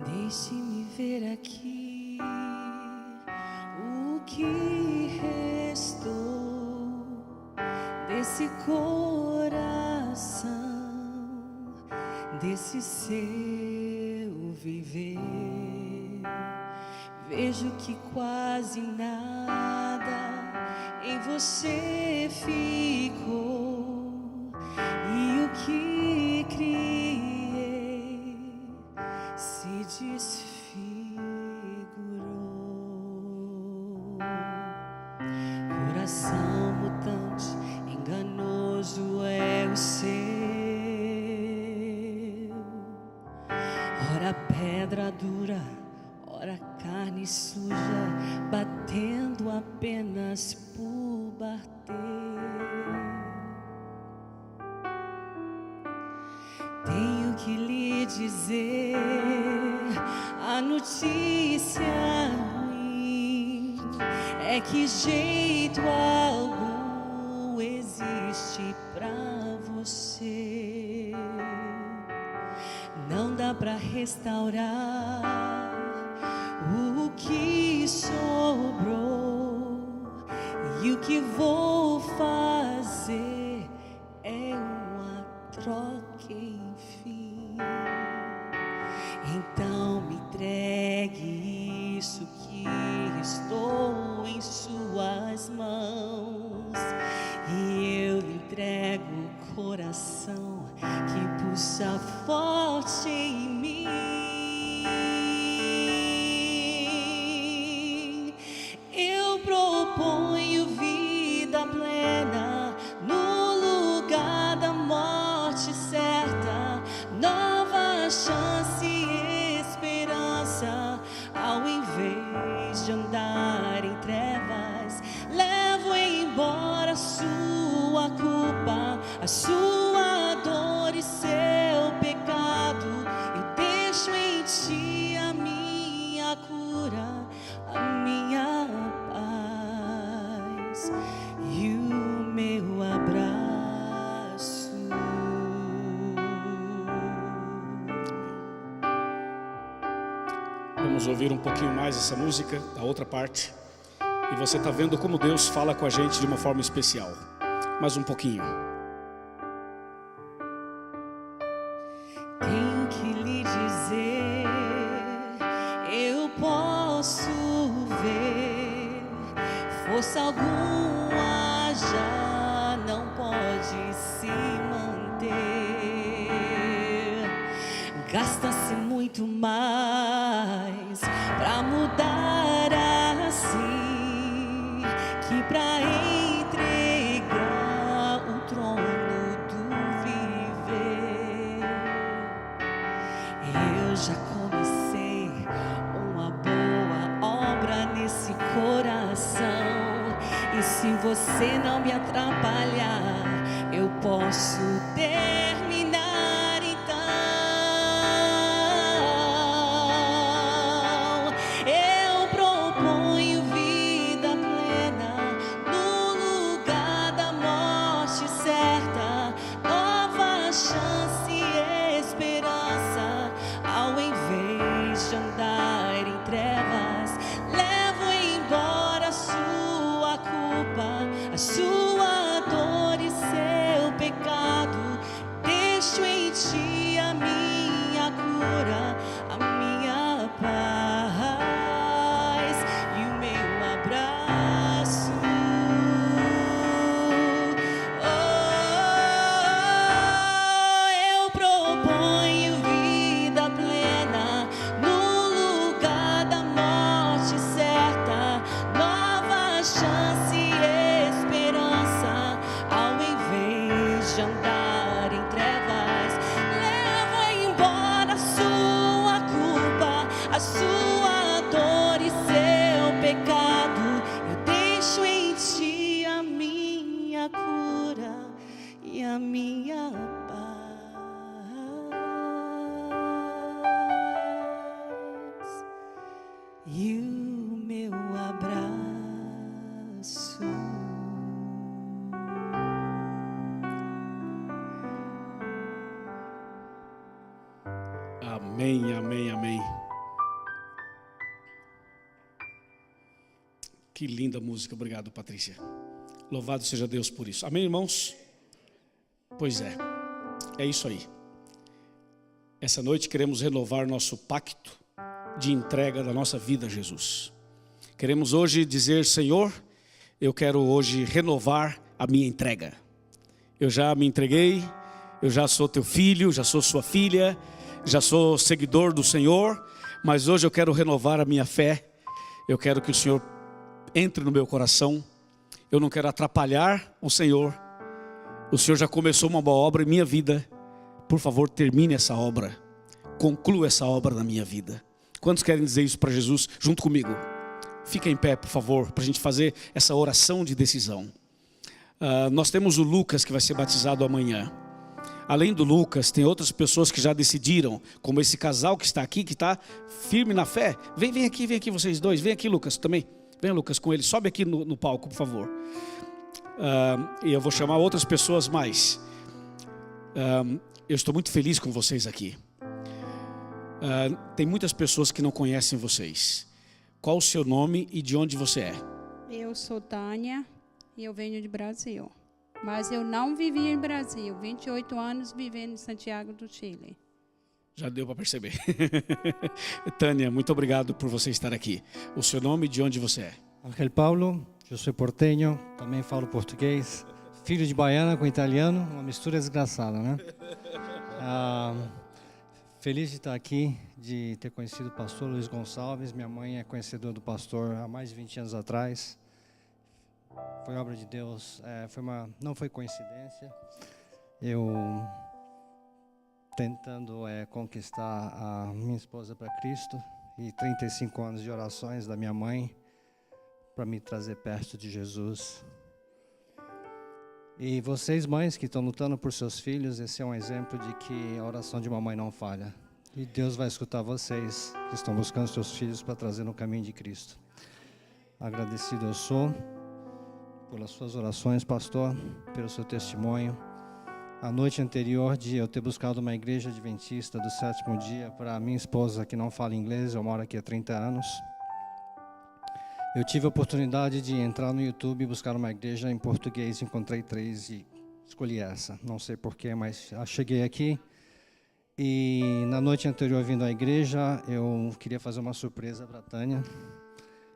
Deixe-me ver aqui o que restou desse coração, desse seu viver. Vejo que quase nada em você ficou, e o que criei se desfigurou. Coração mutante, enganoso é o seu. Ora pedra dura, ora carne suja, batendo apenas por bater. Tenho que lhe dizer, a notícia ruim é que jeito algum existe pra você. Não dá pra restaurar o que sobrou, e o que vou fazer é uma troca, enfim. Então me entregue isso que estou em suas mãos, e eu lhe entrego o coração que pulsa forte em mim. Eu proponho vida plena no lugar da morte certa, nova chance e esperança. Ao invés de andar em trevas, levo embora a sua culpa, a sua dor e seu pecado. Eu deixo em ti a minha cura, a minha paz e o meu abraço. Vamos ouvir um pouquinho mais essa música, a outra parte. E você está vendo como Deus fala com a gente de uma forma especial. Mais um pouquinho. Tenho que lhe dizer, eu posso ver, força alguma já não pode se manter. Gasta-se muito mais pra mudar assim, que pra entregar o trono do viver. Eu já comecei uma boa obra nesse coração, e se você não me atrapalhar, eu posso terminar. Eu proponho vida plena no lugar da morte certa, nova chance e esperança. Ao invés de andar em trevas, levo embora a sua culpa, a sua dor e seu pecado. Deixo em ti a minha cura, a minha paz e o meu abraço. Eu proponho vida plena no lugar da morte certa, nova chance e esperança. Ao invés de andar em trevas, levo embora a sua culpa, a sua dor e seu pecado. Eu deixo meu abraço. Amém, amém, amém. Que linda música, obrigado, Patrícia. Louvado seja Deus por isso. Amém, irmãos? Pois é isso aí. Essa noite queremos renovar nosso pacto de entrega da nossa vida a Jesus. Queremos hoje dizer: Senhor, eu quero hoje renovar a minha entrega. Eu já me entreguei, eu já sou teu filho, já sou sua filha, já sou seguidor do Senhor, mas hoje eu quero renovar a minha fé. Eu quero que o Senhor entre no meu coração. Eu não quero atrapalhar o Senhor. O Senhor já começou uma boa obra em minha vida. Por favor, termine essa obra. Conclua essa obra na minha vida. Quantos querem dizer isso para Jesus junto comigo? Fica em pé, por favor, para a gente fazer essa oração de decisão. Nós temos o Lucas que vai ser batizado amanhã. Além do Lucas, tem outras pessoas que já decidiram, como esse casal que está aqui, que está firme na fé. Vem aqui vocês dois. Vem aqui, Lucas, também. Vem, Lucas, com ele. Sobe aqui no palco, por favor. E eu vou chamar outras pessoas mais. Eu estou muito feliz com vocês aqui. Tem muitas pessoas que não conhecem vocês. Qual o seu nome e de onde você é? Eu sou Tânia e eu venho de Brasil. Mas eu não vivi em Brasil. 28 anos vivendo em Santiago do Chile. Já deu para perceber. Tânia, muito obrigado por você estar aqui. O seu nome e de onde você é? Ángel Paulo, eu sou portenho, também falo português. Filho de baiana com italiano, uma mistura desgraçada, né? Feliz de estar aqui, de ter conhecido o pastor Luiz Gonçalves. Minha mãe é conhecedora do pastor há mais de 20 anos atrás. Foi obra de Deus, não foi coincidência. Eu tentando conquistar a minha esposa para Cristo e 35 anos de orações da minha mãe para me trazer perto de Jesus. E vocês, mães que estão lutando por seus filhos, esse é um exemplo de que a oração de uma mãe não falha. E Deus vai escutar vocês que estão buscando seus filhos para trazer no caminho de Cristo. Agradecido eu sou pelas suas orações, pastor, pelo seu testemunho. A noite anterior de eu ter buscado uma igreja adventista do sétimo dia para minha esposa que não fala inglês, eu moro aqui há 30 anos. Eu tive a oportunidade de entrar no YouTube e buscar uma igreja em português, encontrei 3 e escolhi essa. Não sei porquê, mas cheguei aqui. E na noite anterior, vindo à igreja, eu queria fazer uma surpresa para a Tânia.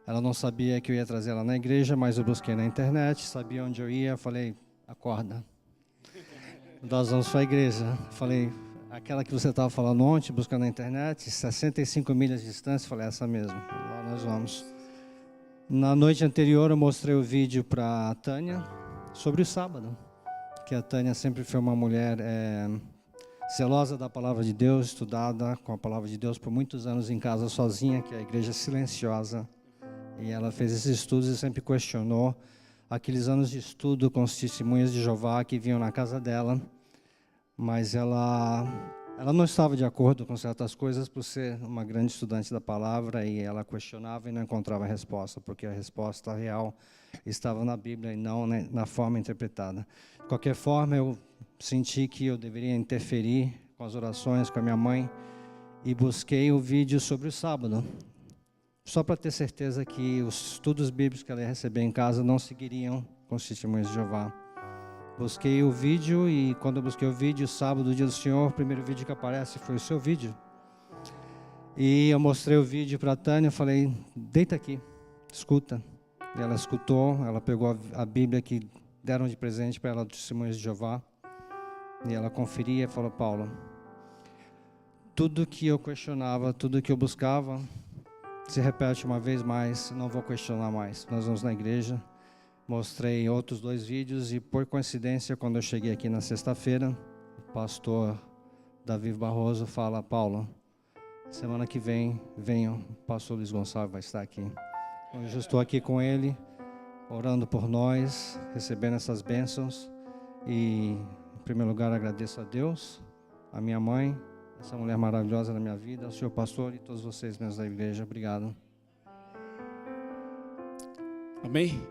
Ela não sabia que eu ia trazer ela na igreja, mas eu busquei na internet, sabia onde eu ia, falei, acorda. Nós vamos para a igreja. Falei, aquela que você estava falando ontem, buscando na internet, 65 milhas de distância, falei, essa mesmo, lá nós vamos. Na noite anterior eu mostrei o vídeo para a Tânia sobre o sábado, que a Tânia sempre foi uma mulher zelosa da palavra de Deus, estudada com a palavra de Deus por muitos anos em casa sozinha, que é a igreja silenciosa. E ela fez esses estudos e sempre questionou aqueles anos de estudo com os testemunhas de Jeová que vinham na casa dela. Mas ela não estava de acordo com certas coisas por ser uma grande estudante da palavra e ela questionava e não encontrava resposta, porque a resposta real estava na Bíblia e não na forma interpretada. De qualquer forma, eu senti que eu deveria interferir com as orações com a minha mãe e busquei o vídeo sobre o sábado, só para ter certeza que os estudos bíblicos que ela ia receber em casa não seguiriam com os testemunhos de Jeová. Busquei o vídeo e quando eu busquei o vídeo, sábado, dia do Senhor, o primeiro vídeo que aparece foi o seu vídeo. E eu mostrei o vídeo para a Tânia, falei, deita aqui, escuta. E ela escutou, ela pegou a Bíblia que deram de presente para ela dos Testemunhos de Jeová. E ela conferia e falou, Paulo, tudo que eu questionava, tudo que eu buscava, se repete uma vez mais, não vou questionar mais. Nós vamos na igreja. Mostrei outros 2 vídeos e, por coincidência, quando eu cheguei aqui na sexta-feira, o pastor Davi Barroso fala, Paulo, semana que vem, venham, o pastor Luiz Gonçalves vai estar aqui. Hoje eu estou aqui com ele, orando por nós, recebendo essas bênçãos e, em primeiro lugar, agradeço a Deus, a minha mãe, essa mulher maravilhosa na minha vida, ao senhor pastor e todos vocês, membros da igreja. Obrigado. Amém?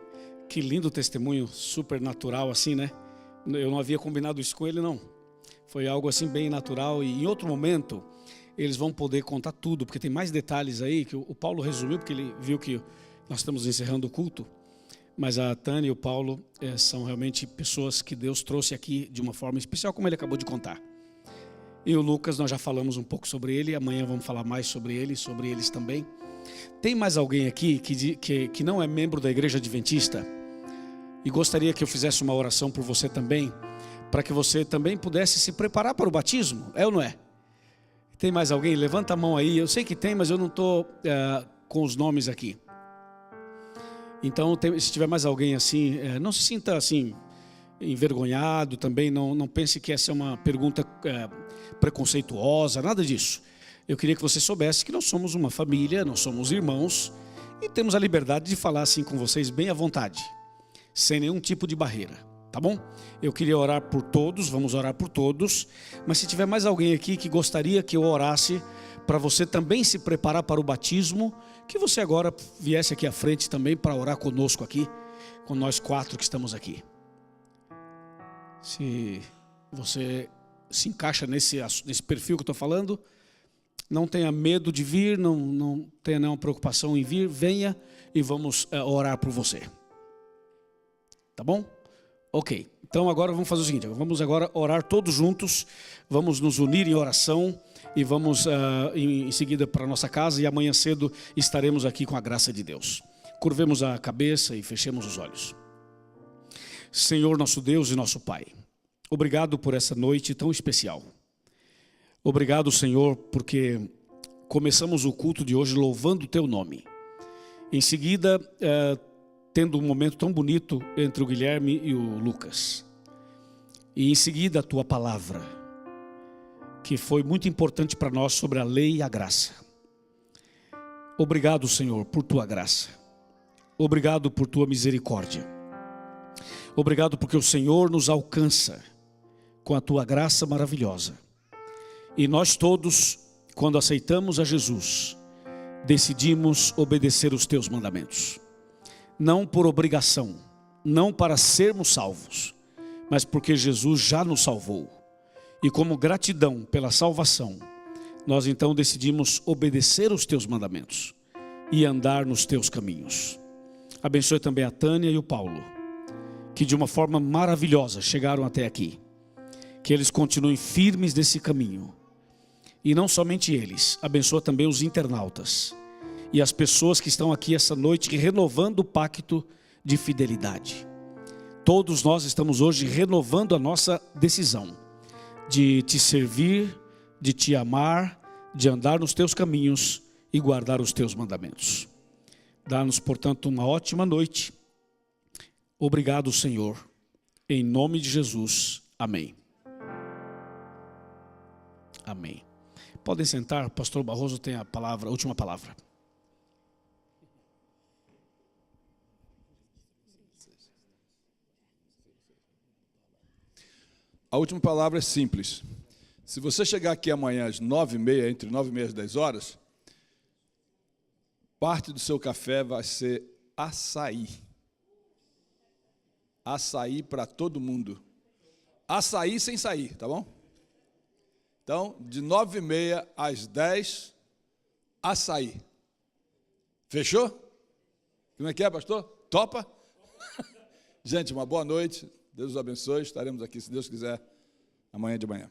Que lindo testemunho, super natural assim, né? Eu não havia combinado isso com ele, não. Foi algo assim bem natural, e em outro momento eles vão poder contar tudo, porque tem mais detalhes aí que o Paulo resumiu, porque ele viu que nós estamos encerrando o culto. Mas a Tânia e o Paulo são realmente pessoas que Deus trouxe aqui de uma forma especial, como ele acabou de contar. E o Lucas, nós já falamos um pouco sobre ele, amanhã vamos falar mais sobre ele, sobre eles também. Tem mais alguém aqui que não é membro da Igreja Adventista e gostaria que eu fizesse uma oração por você também, para que você também pudesse se preparar para o batismo, é ou não é? Tem mais alguém? Levanta a mão aí. Eu sei que tem, mas eu não estou com os nomes aqui. Então, se tiver mais alguém assim, não se sinta assim envergonhado também, não pense que essa é uma pergunta preconceituosa, nada disso. Eu queria que você soubesse que nós somos uma família, nós somos irmãos e temos a liberdade de falar assim com vocês bem à vontade, sem nenhum tipo de barreira, tá bom? Eu queria orar por todos, vamos orar por todos, mas se tiver mais alguém aqui que gostaria que eu orasse para você também se preparar para o batismo, que você agora viesse aqui à frente também para orar conosco aqui, com nós 4 que estamos aqui. Se você se encaixa nesse perfil que eu estou falando, não tenha medo de vir, não tenha nenhuma preocupação em vir, venha e vamos orar por você. Tá bom? Ok, então agora vamos fazer o seguinte, vamos agora orar todos juntos, vamos nos unir em oração e vamos em seguida para a nossa casa, e amanhã cedo estaremos aqui com a graça de Deus. Curvemos a cabeça e fechemos os olhos. Senhor, nosso Deus e nosso Pai, obrigado por essa noite tão especial. Obrigado, Senhor, porque começamos o culto de hoje louvando o Teu nome. Em seguida, tendo um momento tão bonito entre o Guilherme e o Lucas. E em seguida a Tua palavra, que foi muito importante para nós sobre a lei e a graça. Obrigado, Senhor, por Tua graça. Obrigado por Tua misericórdia. Obrigado porque o Senhor nos alcança com a Tua graça maravilhosa. E nós todos, quando aceitamos a Jesus, decidimos obedecer os Teus mandamentos. Não por obrigação, não para sermos salvos, mas porque Jesus já nos salvou. E como gratidão pela salvação, nós então decidimos obedecer os Teus mandamentos e andar nos Teus caminhos. Abençoe também a Tânia e o Paulo, que de uma forma maravilhosa chegaram até aqui. Que eles continuem firmes nesse caminho. E não somente eles, abençoa também os internautas e as pessoas que estão aqui essa noite renovando o pacto de fidelidade. Todos nós estamos hoje renovando a nossa decisão de Te servir, de Te amar, de andar nos Teus caminhos e guardar os Teus mandamentos. Dá-nos, portanto, uma ótima noite. Obrigado, Senhor. Em nome de Jesus. Amém. Amém. Podem sentar, o pastor Barroso tem a palavra, a última palavra. A última palavra é simples. Se você chegar aqui amanhã às 9h30, entre 9h30 e 10 horas, parte do seu café vai ser açaí. Açaí para todo mundo. Açaí sem sair, tá bom? Então, de 9h30 às 10, açaí. Fechou? Como é que é, pastor? Topa? Gente, uma boa noite. Deus os abençoe. Estaremos aqui, se Deus quiser, amanhã de manhã.